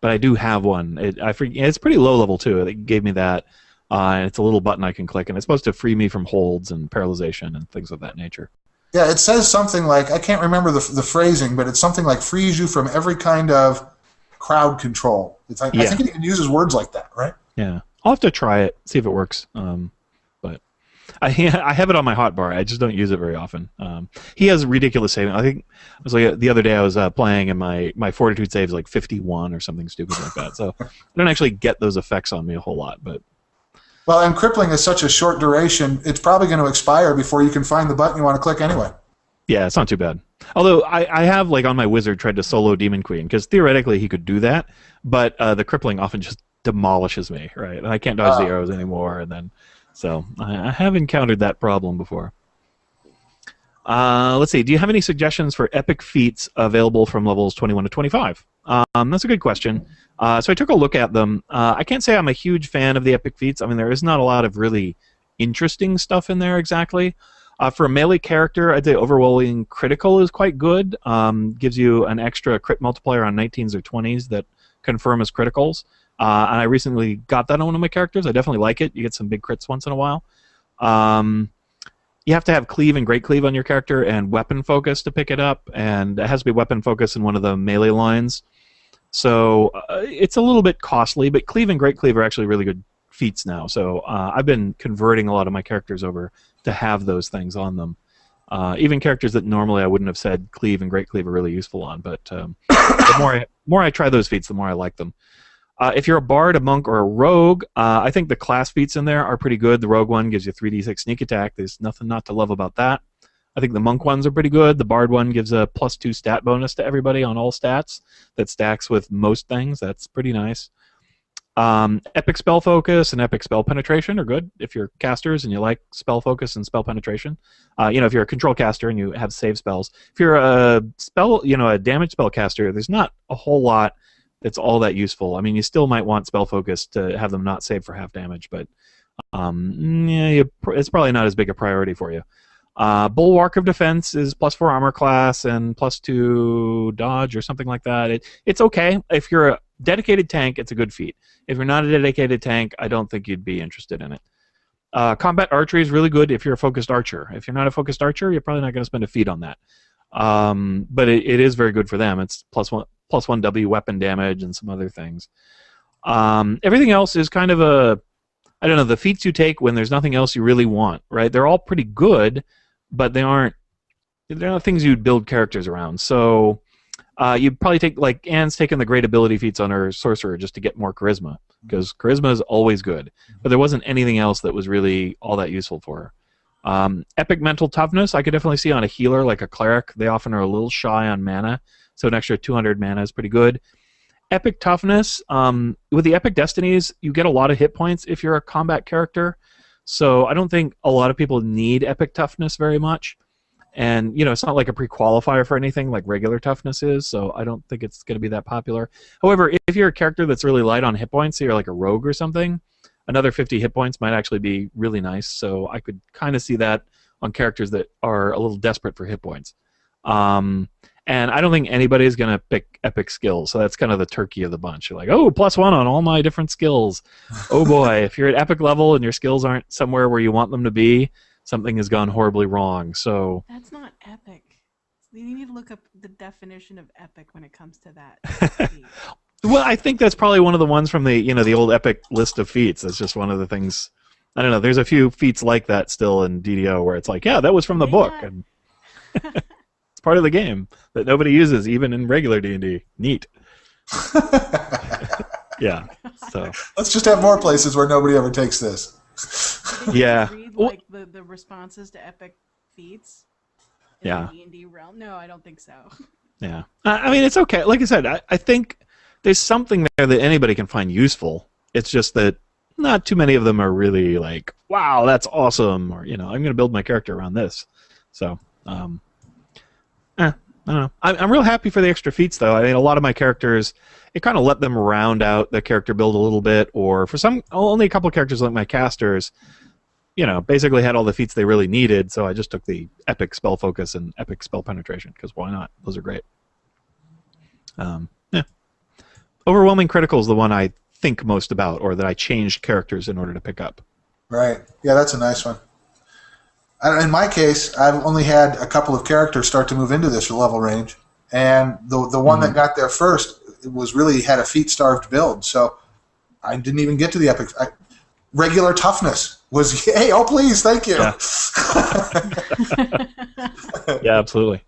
I do have one. It's pretty low level too. It gave me that, and it's a little button I can click, and it's supposed to free me from holds and paralyzation and things of that nature. Yeah, it says something like, I can't remember the phrasing, but it's something like frees you from every kind of crowd control. I think it even uses words like that, right? Yeah, I'll have to try it, see if it works. But I have it on my hotbar. I just don't use it very often. He has ridiculous saving. I think it was like the other day I was playing and my fortitude save is like 51 or something stupid like that. So I don't actually get those effects on me a whole lot. But well, and crippling is such a short duration, it's probably going to expire before you can find the button you want to click anyway. Yeah, it's not too bad. Although I have, like, on my wizard tried to solo Demon Queen, because theoretically he could do that, but the crippling often just demolishes me, right? And I can't dodge the arrows anymore, and then so I have encountered that problem before. Let's see. Do you have any suggestions for epic feats available from levels 21 to 25? That's a good question. So I took a look at them. I can't say I'm a huge fan of the epic feats. I mean, there is not a lot of really interesting stuff in there exactly. For a melee character, I'd say Overwhelming Critical is quite good. Gives you an extra crit multiplier on 19s or 20s that confirm as criticals. And I recently got that on one of my characters. I definitely like it. You get some big crits once in a while. You have to have Cleave and Great Cleave on your character and Weapon Focus to pick it up, and it has to be Weapon Focus in one of the melee lines. So it's a little bit costly, but Cleave and Great Cleave are actually really good feats now. So I've been converting a lot of my characters over to have those things on them. Even characters that normally I wouldn't have said Cleave and Great Cleave are really useful on, but the more I try those feats, the more I like them. If you're a bard, a monk, or a rogue, I think the class feats in there are pretty good. The rogue one gives you 3d6 sneak attack. There's nothing not to love about that. I think the monk ones are pretty good. The bard one gives a +2 stat bonus to everybody on all stats that stacks with most things. That's pretty nice. Epic Spell Focus and Epic Spell Penetration are good if you're casters and you like Spell Focus and Spell Penetration. If you're a control caster and you have save spells. If you're a a damage spell caster, there's not a whole lot that's all that useful. I mean, you still might want Spell Focus to have them not save for half damage, but it's probably not as big a priority for you. Bulwark of Defense is +4 armor class and +2 dodge or something like that. It's okay. If you're a dedicated tank, it's a good feat. If you're not a dedicated tank, I don't think you'd be interested in it. Combat Archery is really good if you're a focused archer. If you're not a focused archer, you're probably not going to spend a feat on that. But it is very good for them. It's +1 W weapon damage and some other things. Everything else is kind of the feats you take when there's nothing else you really want, right? They're all pretty good, but they're not things you'd build characters around. So you'd probably take, like, Anne's taken the great ability feats on her sorcerer just to get more charisma, because charisma is always good, but there wasn't anything else that was really all that useful for her. Epic mental toughness I could definitely see on a healer like a cleric. They often are a little shy on mana, so an extra 200 mana is pretty good. Epic toughness, with the epic destinies, you get a lot of hit points if you're a combat character, so I don't think a lot of people need epic toughness very much. And, it's not like a pre-qualifier for anything like regular toughness is, so I don't think it's going to be that popular. However, if you're a character that's really light on hit points, so you're like a rogue or something, another 50 hit points might actually be really nice, so I could kind of see that on characters that are a little desperate for hit points. And I don't think anybody's going to pick epic skills, so that's kind of the turkey of the bunch. You're like, oh, +1 on all my different skills. Oh boy, if you're at epic level and your skills aren't somewhere where you want them to be, something has gone horribly wrong. So that's not epic. You need to look up the definition of epic when it comes to that. Well, I think that's probably one of the ones from the old epic list of feats. That's just one of the things. I don't know. There's a few feats like that still in DDO where it's like, yeah, that was from the book, and it's part of the game that nobody uses even in regular D&D. Neat. Yeah. So let's just have more places where nobody ever takes this. Yeah. Read, like the responses to epic feats in yeah. the D&D realm? No, I don't think so. Yeah. I mean, it's okay. Like I said, I think there's something there that anybody can find useful. It's just that not too many of them are really like, wow, that's awesome, or, I'm going to build my character around this. So, I don't know. I'm real happy for the extra feats, though. I mean, a lot of my characters, it kind of let them round out the character build a little bit, or for some, only a couple of characters like my casters, basically had all the feats they really needed, so I just took the epic spell focus and epic spell penetration, because why not? Those are great. Yeah. Overwhelming Critical is the one I think most about, or that I changed characters in order to pick up. Right. Yeah, that's a nice one. In my case, I've only had a couple of characters start to move into this level range, and the one that got there first was really had a feat-starved build, so I didn't even get to the epic. Regular toughness was, hey, oh please, thank you. Yeah, yeah, absolutely.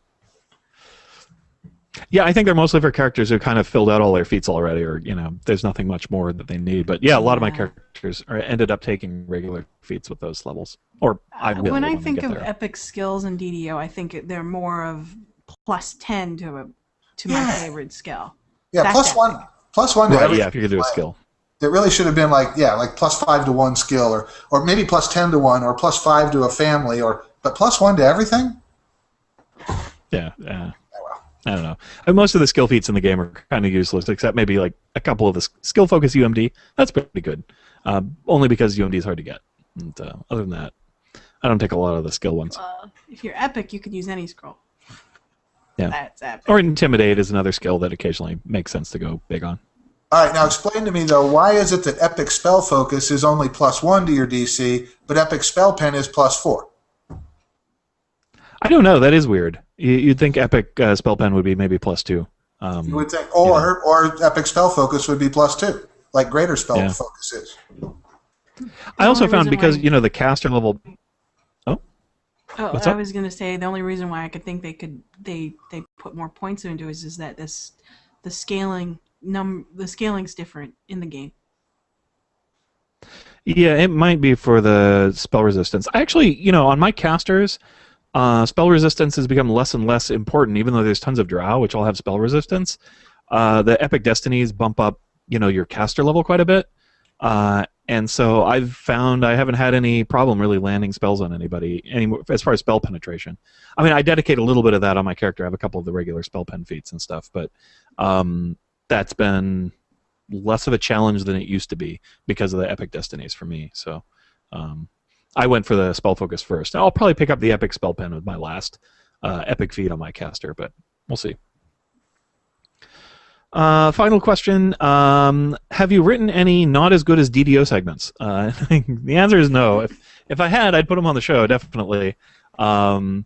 Yeah, I think they're mostly for characters who kind of filled out all their feats already, or there's nothing much more that they need. But yeah, a lot of my characters ended up taking regular feats with those levels. Or when I think of epic skills in DDO, I think they're more of +10 to my favorite skill. Yeah, That's +1 to right, everything. yeah, if you could do a skill. It really should have been like +5 to one skill, or maybe +10 to one, or +5 to a family, but +1 to everything. Yeah. I don't know. Most of the skill feats in the game are kind of useless, except maybe like a couple of the skill focus UMD. That's pretty good, only because UMD is hard to get. And other than that, I don't take a lot of the skill ones. If you're epic, you could use any scroll. Yeah. That's epic. Or Intimidate is another skill that occasionally makes sense to go big on. All right, now explain to me, though, why is it that Epic Spell Focus is only +1 to your DC, but Epic Spell Pen is +4? I don't know. That is weird. You'd think Epic Spell Pen would be maybe +2. You would think, or Epic Spell Focus would be +2, like Greater Spell Focus is. I also found because, the caster level... Oh, what's up? I was going to say the only reason why I could think they put more points into it is that the scaling's different in the game. Yeah, it might be for the spell resistance. Actually, on my casters, spell resistance has become less and less important, even though there's tons of Drow, which all have spell resistance. The Epic Destinies bump up, your caster level quite a bit. And so I've found I haven't had any problem really landing spells on anybody anymore as far as spell penetration. I mean, I dedicate a little bit of that on my character. I have a couple of the regular spell pen feats and stuff, but that's been less of a challenge than it used to be because of the epic destinies for me. So I went for the spell focus first. I'll probably pick up the epic spell pen with my last epic feat on my caster, but we'll see. Final question. Have you written any not as good as DDO segments? The answer is no. If I had, I'd put them on the show, definitely. I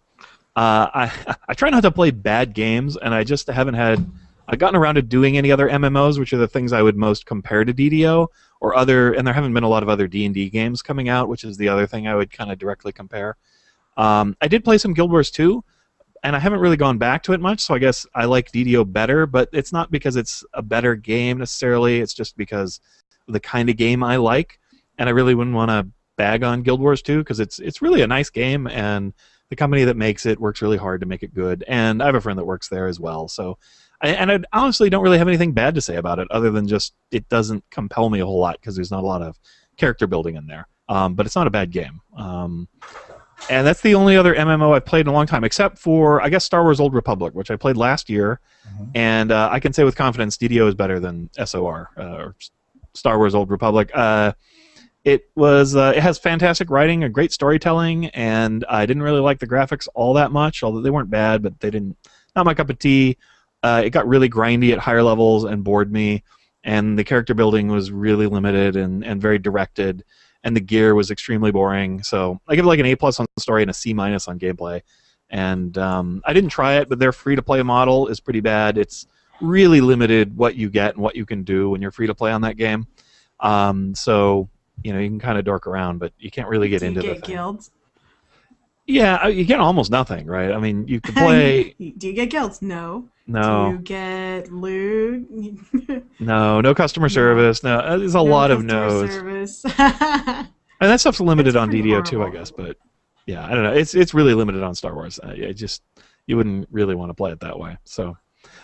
try not to play bad games, and I just haven't I've gotten around to doing any other MMOs, which are the things I would most compare to DDO, and there haven't been a lot of other D&D games coming out, which is the other thing I would kind of directly compare. I did play some Guild Wars 2, and I haven't really gone back to it much, so I guess I like DDO better, but it's not because it's a better game necessarily, it's just because of the kind of game I like, and I really wouldn't want to bag on Guild Wars 2, because it's really a nice game, and the company that makes it works really hard to make it good, and I have a friend that works there as well, so... And I honestly don't really have anything bad to say about it, other than just it doesn't compel me a whole lot, because there's not a lot of character building in there, but it's not a bad game. And that's the only other MMO I've played in a long time, except for, I guess, Star Wars Old Republic, which I played last year. And I can say with confidence DDO is better than SOR, or Star Wars Old Republic. It has fantastic writing, a great storytelling, and I didn't really like the graphics all that much, although they weren't bad, but not my cup of tea. It got really grindy at higher levels and bored me, and the character building was really limited and very directed, and the gear was extremely boring. So I give it like an A+ on the story and a C- on gameplay. And I didn't try it, but their free-to-play model is pretty bad. It's really limited what you get and what you can do when you're free-to-play on that game. So you can kind of dork around, but you can't really get into the thing. Do you get guilds? Yeah, you get almost nothing, right? I mean, you can play... Do you get guilds? No. No. Do you get loot? No customer service. No, there's a lot of no's. Service. And that stuff's limited on DDO horrible. too, I guess. But yeah, I don't know. It's really limited on Star Wars. You wouldn't really want to play it that way. So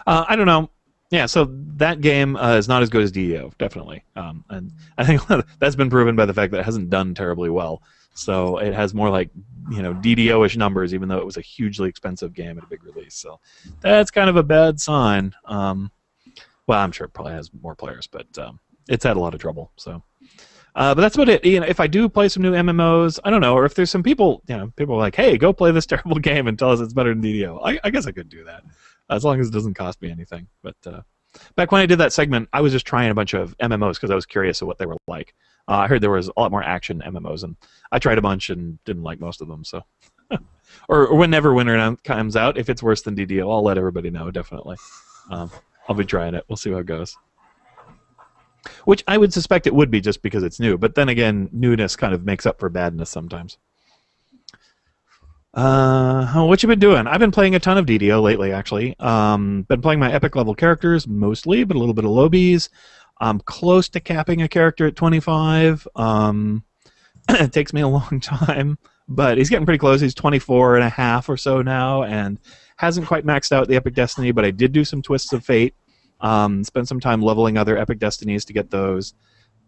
I don't know. Yeah, so that game is not as good as DDO, definitely. And I think that's been proven by the fact that it hasn't done terribly well. So it has more like DDO-ish numbers, even though it was a hugely expensive game at a big release. So that's kind of a bad sign. Well, I'm sure it probably has more players, but it's had a lot of trouble. So, but that's about it. If I do play some new MMOs, I don't know, or if there's some people, people are like, hey, go play this terrible game and tell us it's better than DDO. I guess I could do that, as long as it doesn't cost me anything. But back when I did that segment, I was just trying a bunch of MMOs because I was curious of what they were like. I heard there was a lot more action MMOs, and I tried a bunch and didn't like most of them. So, or whenever Winter comes out, if it's worse than DDO, I'll let everybody know, definitely. I'll be trying it. We'll see how it goes. Which I would suspect it would be just because it's new. But then again, newness kind of makes up for badness sometimes. What you been doing? I've been playing a ton of DDO lately, actually. Been playing my epic level characters mostly, but a little bit of lobies. I'm close to capping a character at 25. It takes me a long time, but he's getting pretty close. He's 24 and a half or so now, and hasn't quite maxed out the Epic Destiny, but I did do some Twists of Fate. Spent some time leveling other Epic Destinies to get those.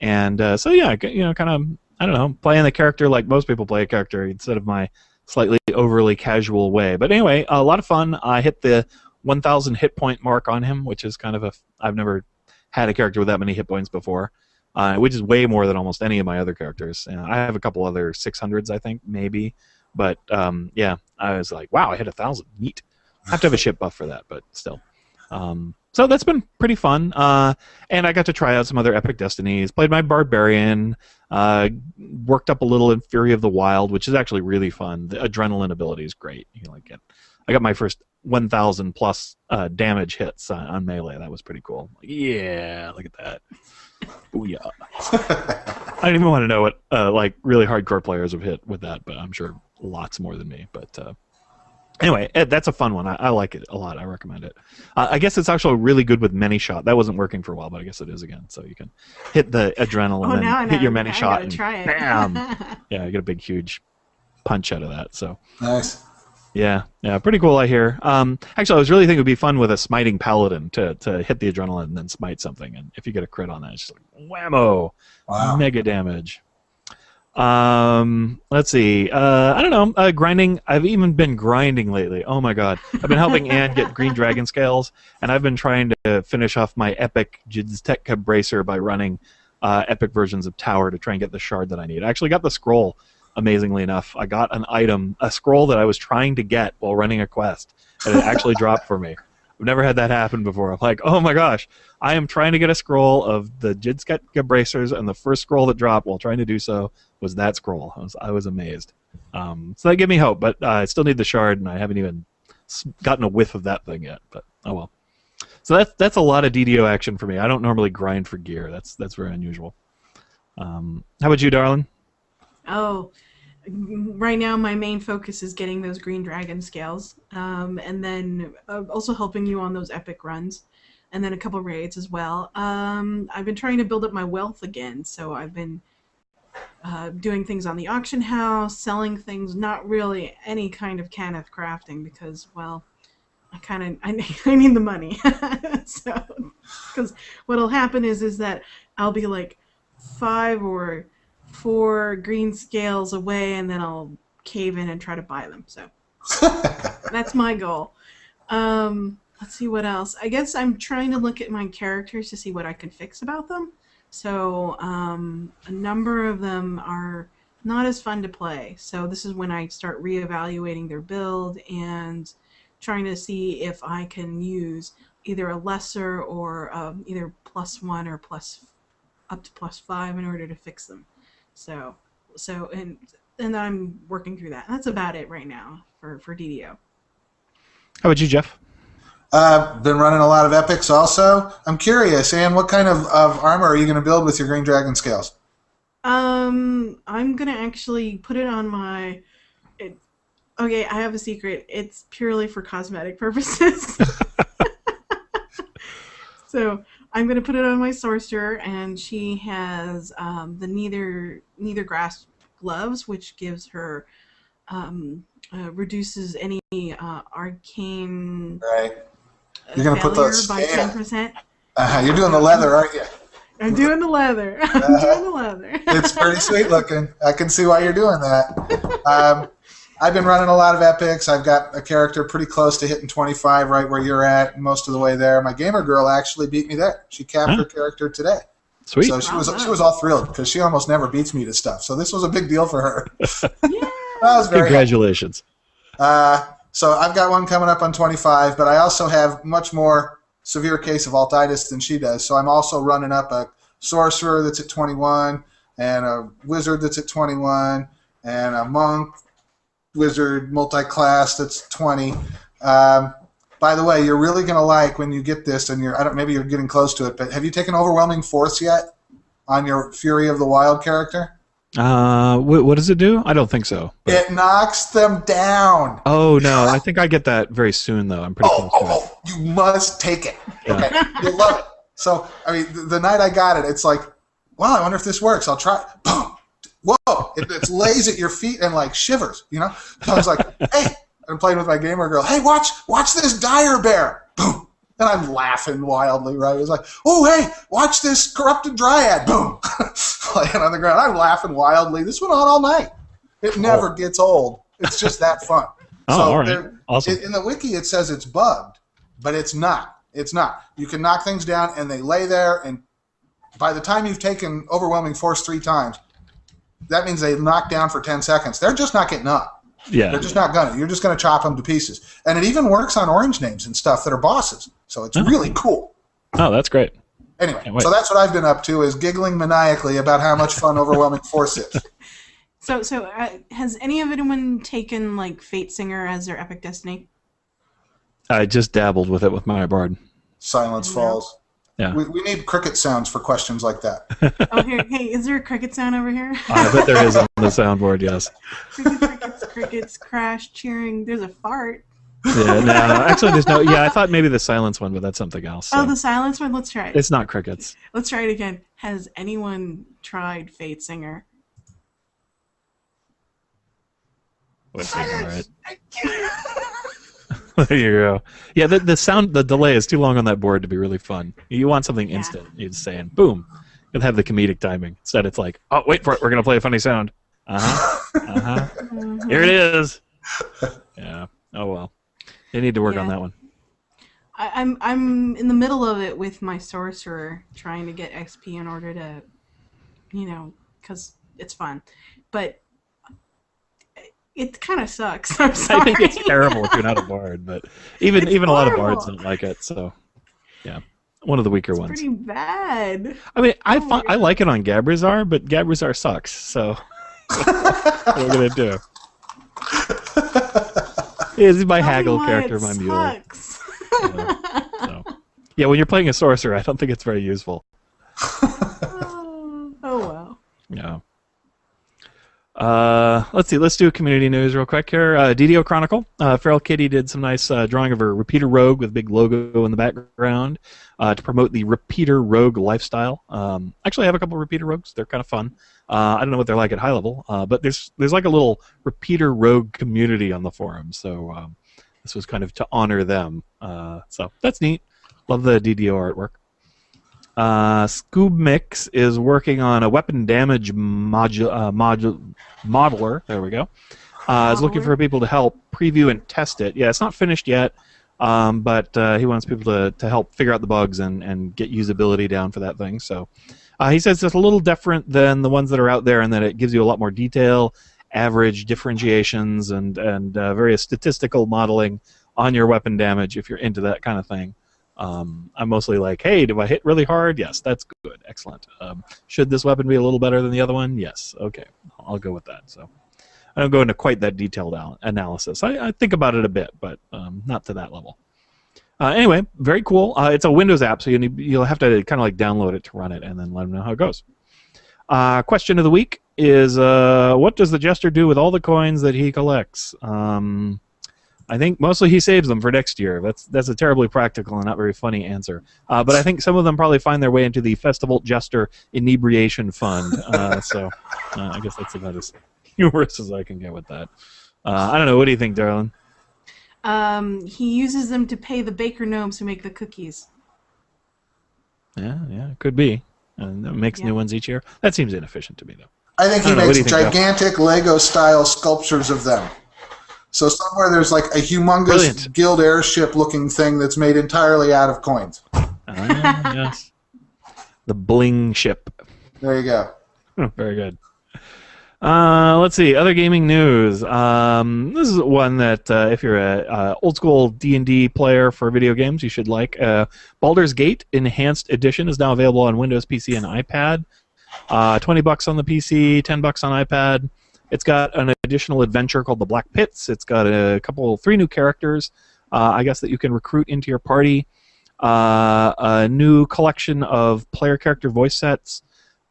And so yeah, kind of, I don't know, playing the character like most people play a character instead of my slightly overly casual way. But anyway, a lot of fun. I hit the 1,000 hit point mark on him, which is kind of I've never had a character with that many hit points before, which is way more than almost any of my other characters. I have a couple other 600s, I think, maybe. But yeah, I was like, wow, I hit 1,000. Neat. I have to have a ship buff for that, but still. So that's been pretty fun. And I got to try out some other Epic Destinies. Played my Barbarian. Worked up a little in Fury of the Wild, which is actually really fun. The adrenaline ability is great. I got my first 1,000 plus damage hits on melee. That was pretty cool. Yeah, look at that. Booyah. I don't even want to know what like really hardcore players have hit with that, but I'm sure lots more than me. But anyway, that's a fun one. I like it a lot. I recommend it. I guess it's actually really good with many shot. That wasn't working for a while, but I guess it is again. So you can hit the adrenaline and hit your many shot, and try it. bam! Yeah, you get a big, huge punch out of that. So nice. Yeah, pretty cool. I hear. Actually, I was really thinking it would be fun with a smiting paladin to hit the adrenaline and then smite something, and if you get a crit on that, it's just like whammo, mega damage. Let's see. I don't know. Grinding. I've even been grinding lately. Oh my god, I've been helping Anne get green dragon scales, and I've been trying to finish off my epic Jizteka bracer by running epic versions of Tower to try and get the shard that I need. I actually got the scroll. Amazingly enough, I got an item, a scroll that I was trying to get while running a quest, and it actually dropped for me. I've never had that happen before. I'm like, oh my gosh, I am trying to get a scroll of the Jizteka bracers, and the first scroll that dropped while trying to do so was that scroll. I was amazed. So that gave me hope, but I still need the shard, and I haven't even gotten a whiff of that thing yet. But oh well. So that's a lot of DDO action for me. I don't normally grind for gear. That's very unusual. How about you, darling? Oh, right now my main focus is getting those green dragon scales, and then also helping you on those epic runs, and then a couple raids as well. I've been trying to build up my wealth again, so I've been doing things on the auction house, selling things, not really any kind of can of crafting because, well, I need the money. So, because what'll happen is that I'll be like 5 or 4 green scales away, and then I'll cave in and try to buy them. So that's my goal. Let's see what else. I guess I'm trying to look at my characters to see what I can fix about them. So a number of them are not as fun to play. So this is when I start reevaluating their build and trying to see if I can use either a lesser or either +1 or up to +5 in order to fix them. So and I'm working through that. That's about it right now for DDO. How about you, Jeff? Been running a lot of epics also. I'm curious, Anne, what kind of armor are you going to build with your green dragon scales? I'm going to actually put it on my... Okay, I have a secret. It's purely for cosmetic purposes. So I'm going to put it on my sorcerer, and she has the neither grasp gloves, which gives her reduces any arcane You're going to put those by 10%. You're doing the leather, aren't you? I'm doing the leather. I'm doing the leather. It's pretty sweet looking. I can see why you're doing that. I've been running a lot of epics. I've got a character pretty close to hitting 25, right where you're at, most of the way there. My gamer girl actually beat me there. She capped her character today. Sweet. So she was all thrilled because she almost never beats me to stuff. So this was a big deal for her. Yeah. I was very Congratulations. So I've got one coming up on 25, but I also have much more severe case of altitis than she does. So I'm also running up a sorcerer that's at 21, and a wizard that's at 21, and a monk wizard multi-class that's 20. By the way, you're really going to like when you get this, and maybe you're getting close to it, but have you taken Overwhelming Force yet on your Fury of the Wild character? What does it do? I don't think so. But... It knocks them down. Oh, no. I think I get that very soon, though. I'm pretty close to it. You must take it. Yeah. Okay. You'll love it. So, I mean, the night I got it, it's like, wow, I wonder if this works. I'll try. Boom. Whoa. It lays at your feet and, like, shivers, you know? So I was like, hey, I'm playing with my gamer girl. Hey, watch this dire bear. Boom. And I'm laughing wildly, right? It was like, oh, hey, watch this corrupted dryad. Boom. Laying on the ground. I'm laughing wildly. This went on all night. It never gets old. It's just that fun. Oh, so all right. Awesome. In the wiki, it says it's bugged, but it's not. It's not. You can knock things down, and they lay there, and by the time you've taken Overwhelming Force 3 times, that means they knock down for 10 seconds. They're just not getting up. Yeah. They're just not gonna. You're just gonna chop them to pieces. And it even works on orange names and stuff that are bosses. So it's really cool. Oh, that's great. Anyway, so that's what I've been up to, is giggling maniacally about how much fun Overwhelming Force is. So has anyone taken like Fate Singer as their epic destiny? I just dabbled with it with my bard. Silence falls. Yeah. We need cricket sounds for questions like that. Oh, here, hey, is there a cricket sound over here? I bet there is on the soundboard, yes. Crickets, crash, cheering. There's a fart. Yeah, no, actually there's no, I thought maybe the silence one, but that's something else. So. Oh, the silence one? Let's try it. It's not crickets. Let's try it again. Has anyone tried Fate Singer? Right. There you go. Yeah, the delay is too long on that board to be really fun. You want something instant. You're just saying, boom. You'll have the comedic timing. Instead, it's like, oh, wait for it. We're gonna play a funny sound. Here it is. Yeah. Oh well. They need to work on that one. I'm in the middle of it with my sorcerer, trying to get XP in order to, because it's fun, but it kind of sucks. I'm sorry. I think it's terrible if you're not a bard, but even a lot of bards don't like it. So, yeah, one of the weaker ones. Pretty bad. I mean, I like it on Gabrazar, but Gabrazar sucks. So, what am I gonna do? He's my haggle character, my mule. Yeah, when you're playing a sorcerer, I don't think it's very useful. Oh well. Yeah. Let's see. Let's do community news real quick here. DDO Chronicle. Feral Kitty did some nice drawing of her repeater rogue with a big logo in the background to promote the repeater rogue lifestyle. Actually, I have a couple of repeater rogues. They're kind of fun. I don't know what they're like at high level, but there's like a little repeater rogue community on the forum. So this was kind of to honor them. So that's neat. Love the DDO artwork. Scoob Mix is working on a weapon damage modeler. There we go. Is looking for people to help preview and test it. Yeah, it's not finished yet, but he wants people to help figure out the bugs and get usability down for that thing. So he says it's a little different than the ones that are out there in that it gives you a lot more detail, average differentiations, and various statistical modeling on your weapon damage if you're into that kind of thing. I'm mostly like, hey, do I hit really hard? Yes, that's good. Excellent. Should this weapon be a little better than the other one? Yes. Okay, I'll go with that. So I don't go into quite that detailed analysis. I think about it a bit, but not to that level. Anyway, very cool. It's a Windows app, so you'll have to kind of like download it to run it and then let them know how it goes. Question of the week is, what does the Jester do with all the coins that he collects? I think mostly he saves them for next year. That's a terribly practical and not very funny answer. But I think some of them probably find their way into the Festival Jester Inebriation Fund. So I guess that's about as humorous as I can get with that. I don't know. What do you think, darling? He uses them to pay the baker gnomes who make the cookies. Yeah, could be. And makes new ones each year. That seems inefficient to me, though. I think he makes gigantic Lego-style sculptures of them. So somewhere there's like a humongous Guild airship-looking thing that's made entirely out of coins. Yes. The bling ship. There you go. Very good. Let's see. Other gaming news. This is one that if you're a old-school D&D player for video games, you should like. Baldur's Gate Enhanced Edition is now available on Windows PC and iPad. $20 on the PC, $10 on iPad. It's got an additional adventure called the Black Pits. It's got 3 new characters, I guess, that you can recruit into your party. A new collection of player character voice sets,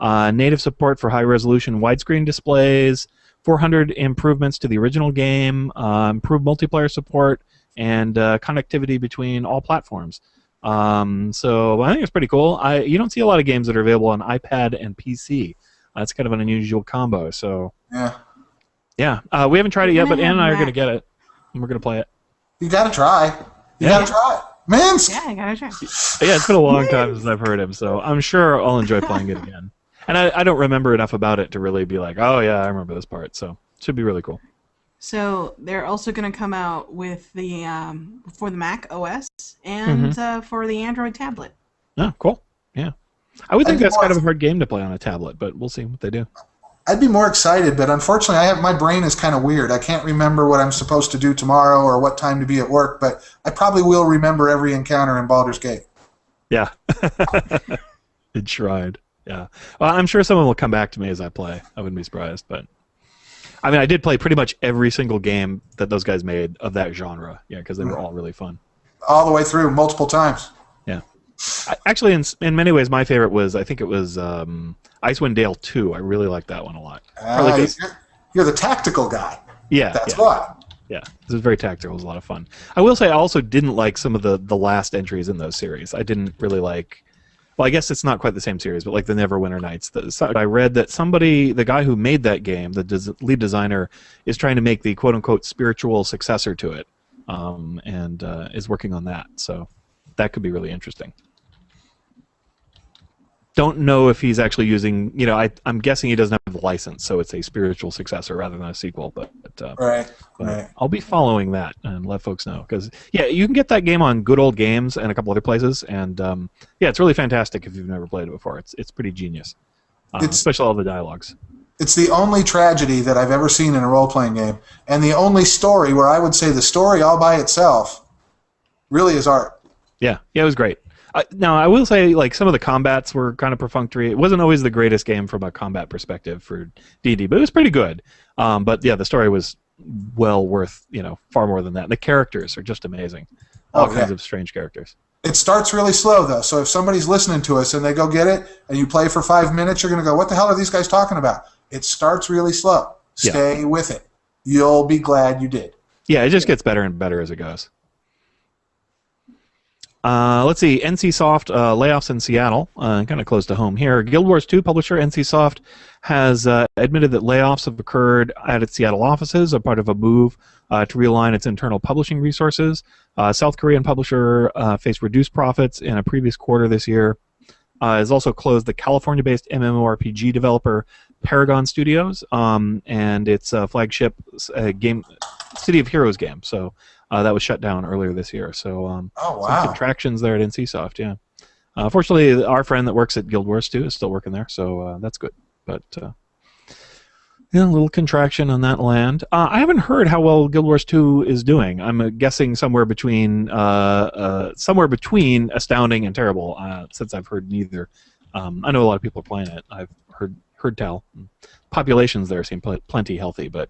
native support for high-resolution widescreen displays, 400 improvements to the original game, improved multiplayer support, and connectivity between all platforms. So I think it's pretty cool. You don't see a lot of games that are available on iPad and PC. That's kind of an unusual combo. So yeah, we haven't tried it yet, but Ann and I are going to get it, and we're going to play it. You got to try. You got to try it. Minsk! Yeah, I got to try. Yeah, it's been a long time since I've heard him, so I'm sure I'll enjoy playing it again. And I don't remember enough about it to really be like, oh yeah, I remember this part. So it should be really cool. So they're also going to come out with the for the Mac OS and for the Android tablet. Oh, cool. Yeah. I would think that's kind of a hard game to play on a tablet, but we'll see what they do. I'd be more excited, but unfortunately, my brain is kind of weird. I can't remember what I'm supposed to do tomorrow or what time to be at work, but I probably will remember every encounter in Baldur's Gate. Yeah. Enshrined. Yeah. Well, I'm sure someone will come back to me as I play. I wouldn't be surprised, but I mean, I did play pretty much every single game that those guys made of that genre. Yeah, because they were all really fun. All the way through, multiple times. Yeah. Actually, in many ways, my favorite was, I think it was Icewind Dale 2. I really liked that one a lot. You're the tactical guy. Yeah. That's why. Yeah, this was very tactical. It was a lot of fun. I will say I also didn't like some of the last entries in those series. I didn't really like Well, I guess it's not quite the same series, but like the Neverwinter Nights. I read that the guy who made that game, the lead designer, is trying to make the quote-unquote spiritual successor to it, and is working on that. So that could be really interesting. Don't know if he's actually using, I'm guessing he doesn't have the license, so it's a spiritual successor rather than a sequel. But right. I'll be following that and let folks know, because you can get that game on Good Old Games and a couple other places, and it's really fantastic if you've never played it before. It's pretty genius, especially all the dialogues. It's the only tragedy that I've ever seen in a role-playing game, and the only story where I would say the story all by itself really is art. Yeah, it was great. Now, I will say, like, some of the combats were kind of perfunctory. It wasn't always the greatest game from a combat perspective for D&D, but it was pretty good. But yeah, the story was well worth, far more than that. And the characters are just amazing. All kinds of strange characters. It starts really slow, though. So if somebody's listening to us and they go get it, and you play for 5 minutes, you're going to go, what the hell are these guys talking about? It starts really slow. Stay with it. You'll be glad you did. Yeah, it just gets better and better as it goes. Let's see, NCSoft layoffs in Seattle, kind of close to home here. Guild Wars 2 publisher NCSoft has admitted that layoffs have occurred at its Seattle offices, a part of a move to realign its internal publishing resources. South Korean publisher faced reduced profits in a previous quarter this year. Has also closed the California-based MMORPG developer Paragon Studios and its flagship game, City of Heroes game. So that was shut down earlier this year. So some contractions there at NCSoft, yeah. Fortunately, our friend that works at Guild Wars 2 is still working there, so that's good. But a little contraction on that land. I haven't heard how well Guild Wars 2 is doing. I'm guessing somewhere between astounding and terrible, since I've heard neither. I know a lot of people are playing it. I've heard tell. Populations there seem plenty healthy, but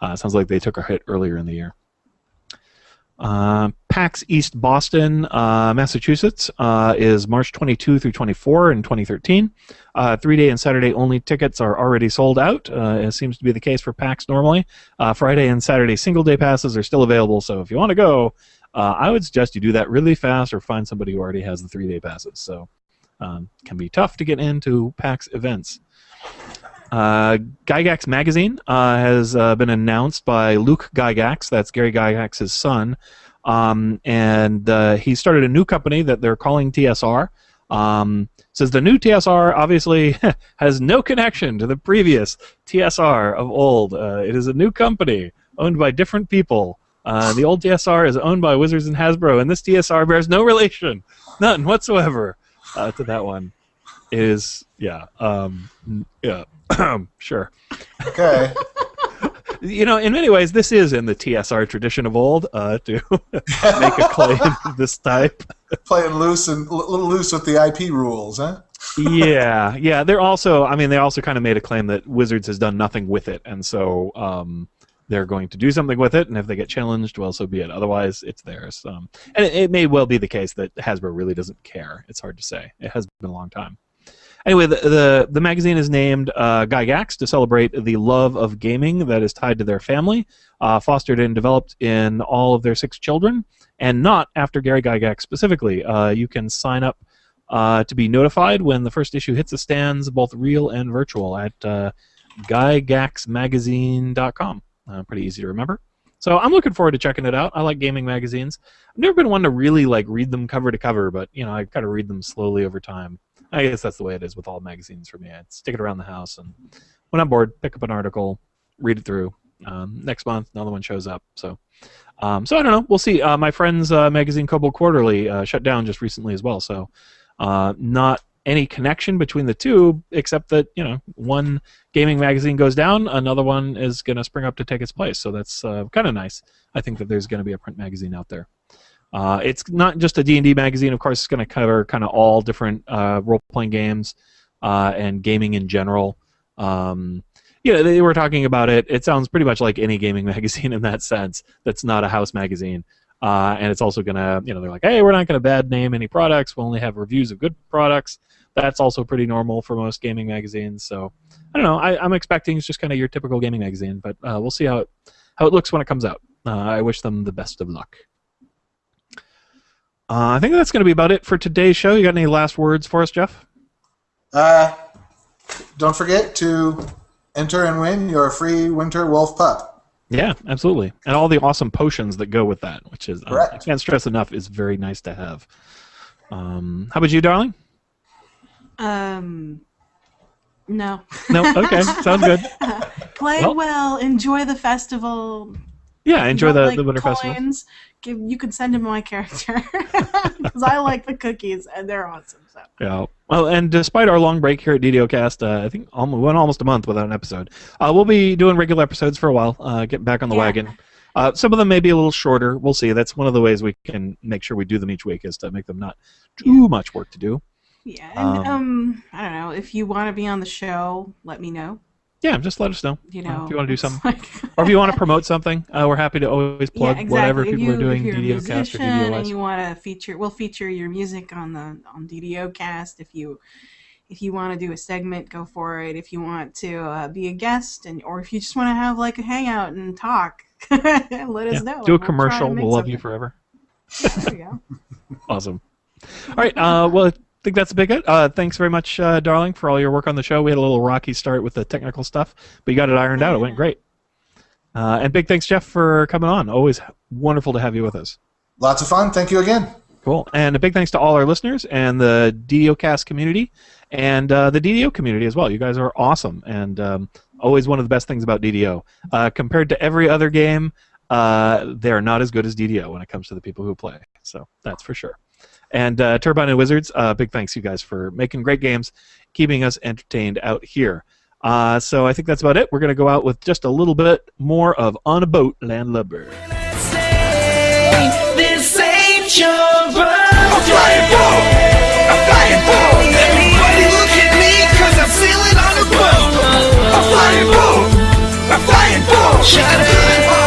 it sounds like they took a hit earlier in the year. PAX East Boston, Massachusetts is March 22 through 24 in 2013. 3-day and Saturday only tickets are already sold out. It seems to be the case for PAX normally. Friday and Saturday single-day passes are still available, so if you want to go, I would suggest you do that really fast or find somebody who already has the 3-day passes. So can be tough to get into PAX events. Gygax Magazine has been announced by Luke Gygax. That's Gary Gygax's son. And he started a new company that they're calling TSR. Says the new TSR obviously has no connection to the previous TSR of old. It is a new company owned by different people. The old TSR is owned by Wizards and Hasbro, and this TSR bears no relation, none whatsoever, to that one. It is, sure. Okay. In many ways, this is in the TSR tradition of old to make a claim of this type. Playing loose and a little loose with the IP rules, huh? Yeah. They're also, they also kind of made a claim that Wizards has done nothing with it, and so they're going to do something with it, and if they get challenged, well, so be it. Otherwise, it's theirs. And it may well be the case that Hasbro really doesn't care. It's hard to say. It has been a long time. Anyway, the magazine is named Gygax to celebrate the love of gaming that is tied to their family, fostered and developed in all of their 6 children, and not after Gary Gygax specifically. You can sign up to be notified when the first issue hits the stands, both real and virtual, at gygaxmagazine.com. Pretty easy to remember. So I'm looking forward to checking it out. I like gaming magazines. I've never been one to really read them cover to cover, but I kind of read them slowly over time. I guess that's the way it is with all magazines for me. I stick it around the house, and when I'm bored, pick up an article, read it through. Next month, another one shows up. So I don't know. We'll see. My friend's magazine, Kobold Quarterly, shut down just recently as well. So not any connection between the two, except that one gaming magazine goes down, another one is going to spring up to take its place. So that's kind of nice. I think that there's going to be a print magazine out there. It's not just a D&D magazine. Of course, it's going to cover kind of all different role-playing games and gaming in general. They were talking about it. It sounds pretty much like any gaming magazine in that sense. That's not a house magazine. And it's also going to, they're like, hey, we're not going to bad name any products. We'll only have reviews of good products. That's also pretty normal for most gaming magazines. So I don't know. I'm expecting it's just kind of your typical gaming magazine, but we'll see how it looks when it comes out. I wish them the best of luck. I think that's going to be about it for today's show. You got any last words for us, Jeff? Don't forget to enter and win your free winter wolf pup. Yeah, absolutely. And all the awesome potions that go with that, which is, I can't stress enough, is very nice to have. How about you, darling? No. No? Okay, sounds good. Play well, enjoy the festival. Yeah, enjoy the Winter coins, Festival. You can send him my character because I like the cookies and they're awesome. So. Yeah. Well, and despite our long break here at DDOcast, I think we went almost a month without an episode. We'll be doing regular episodes for a while, getting back on the wagon. Some of them may be a little shorter. We'll see. That's one of the ways we can make sure we do them each week is to make them not too much work to do. Yeah, and I don't know. If you want to be on the show, let me know. Yeah, just let us know. You know, if you want to do something, or if you want to promote something, we're happy to always plug whatever people are doing. If you're a DDOcast or musician DDOS. and you want to we'll feature your music on DDOcast. If you want to do a segment, go for it. If you want to be a guest, or if you just want to have like a hangout and talk, let us know. Do a commercial. We'll love you forever. There you go. Awesome. All right. Well, I think that's a big hit. Thanks very much, darling, for all your work on the show. We had a little rocky start with the technical stuff, but you got it ironed out. It went great. And big thanks, Jeff, for coming on. Always wonderful to have you with us. Lots of fun. Thank you again. Cool. And a big thanks to all our listeners and the DDOcast community and the DDO community as well. You guys are awesome and always one of the best things about DDO. Compared to every other game, they're not as good as DDO when it comes to the people who play. So that's for sure. And Turbine and Wizards, big thanks, you guys, for making great games, keeping us entertained out here. So I think that's about it. We're going to go out with just a little bit more of On a Boat, Landlubber. This ain't your boat. A flying boat! A flying boat! Everybody look at me, cause I'm sailing on a boat. A flying boat! A flying boat! Shut up.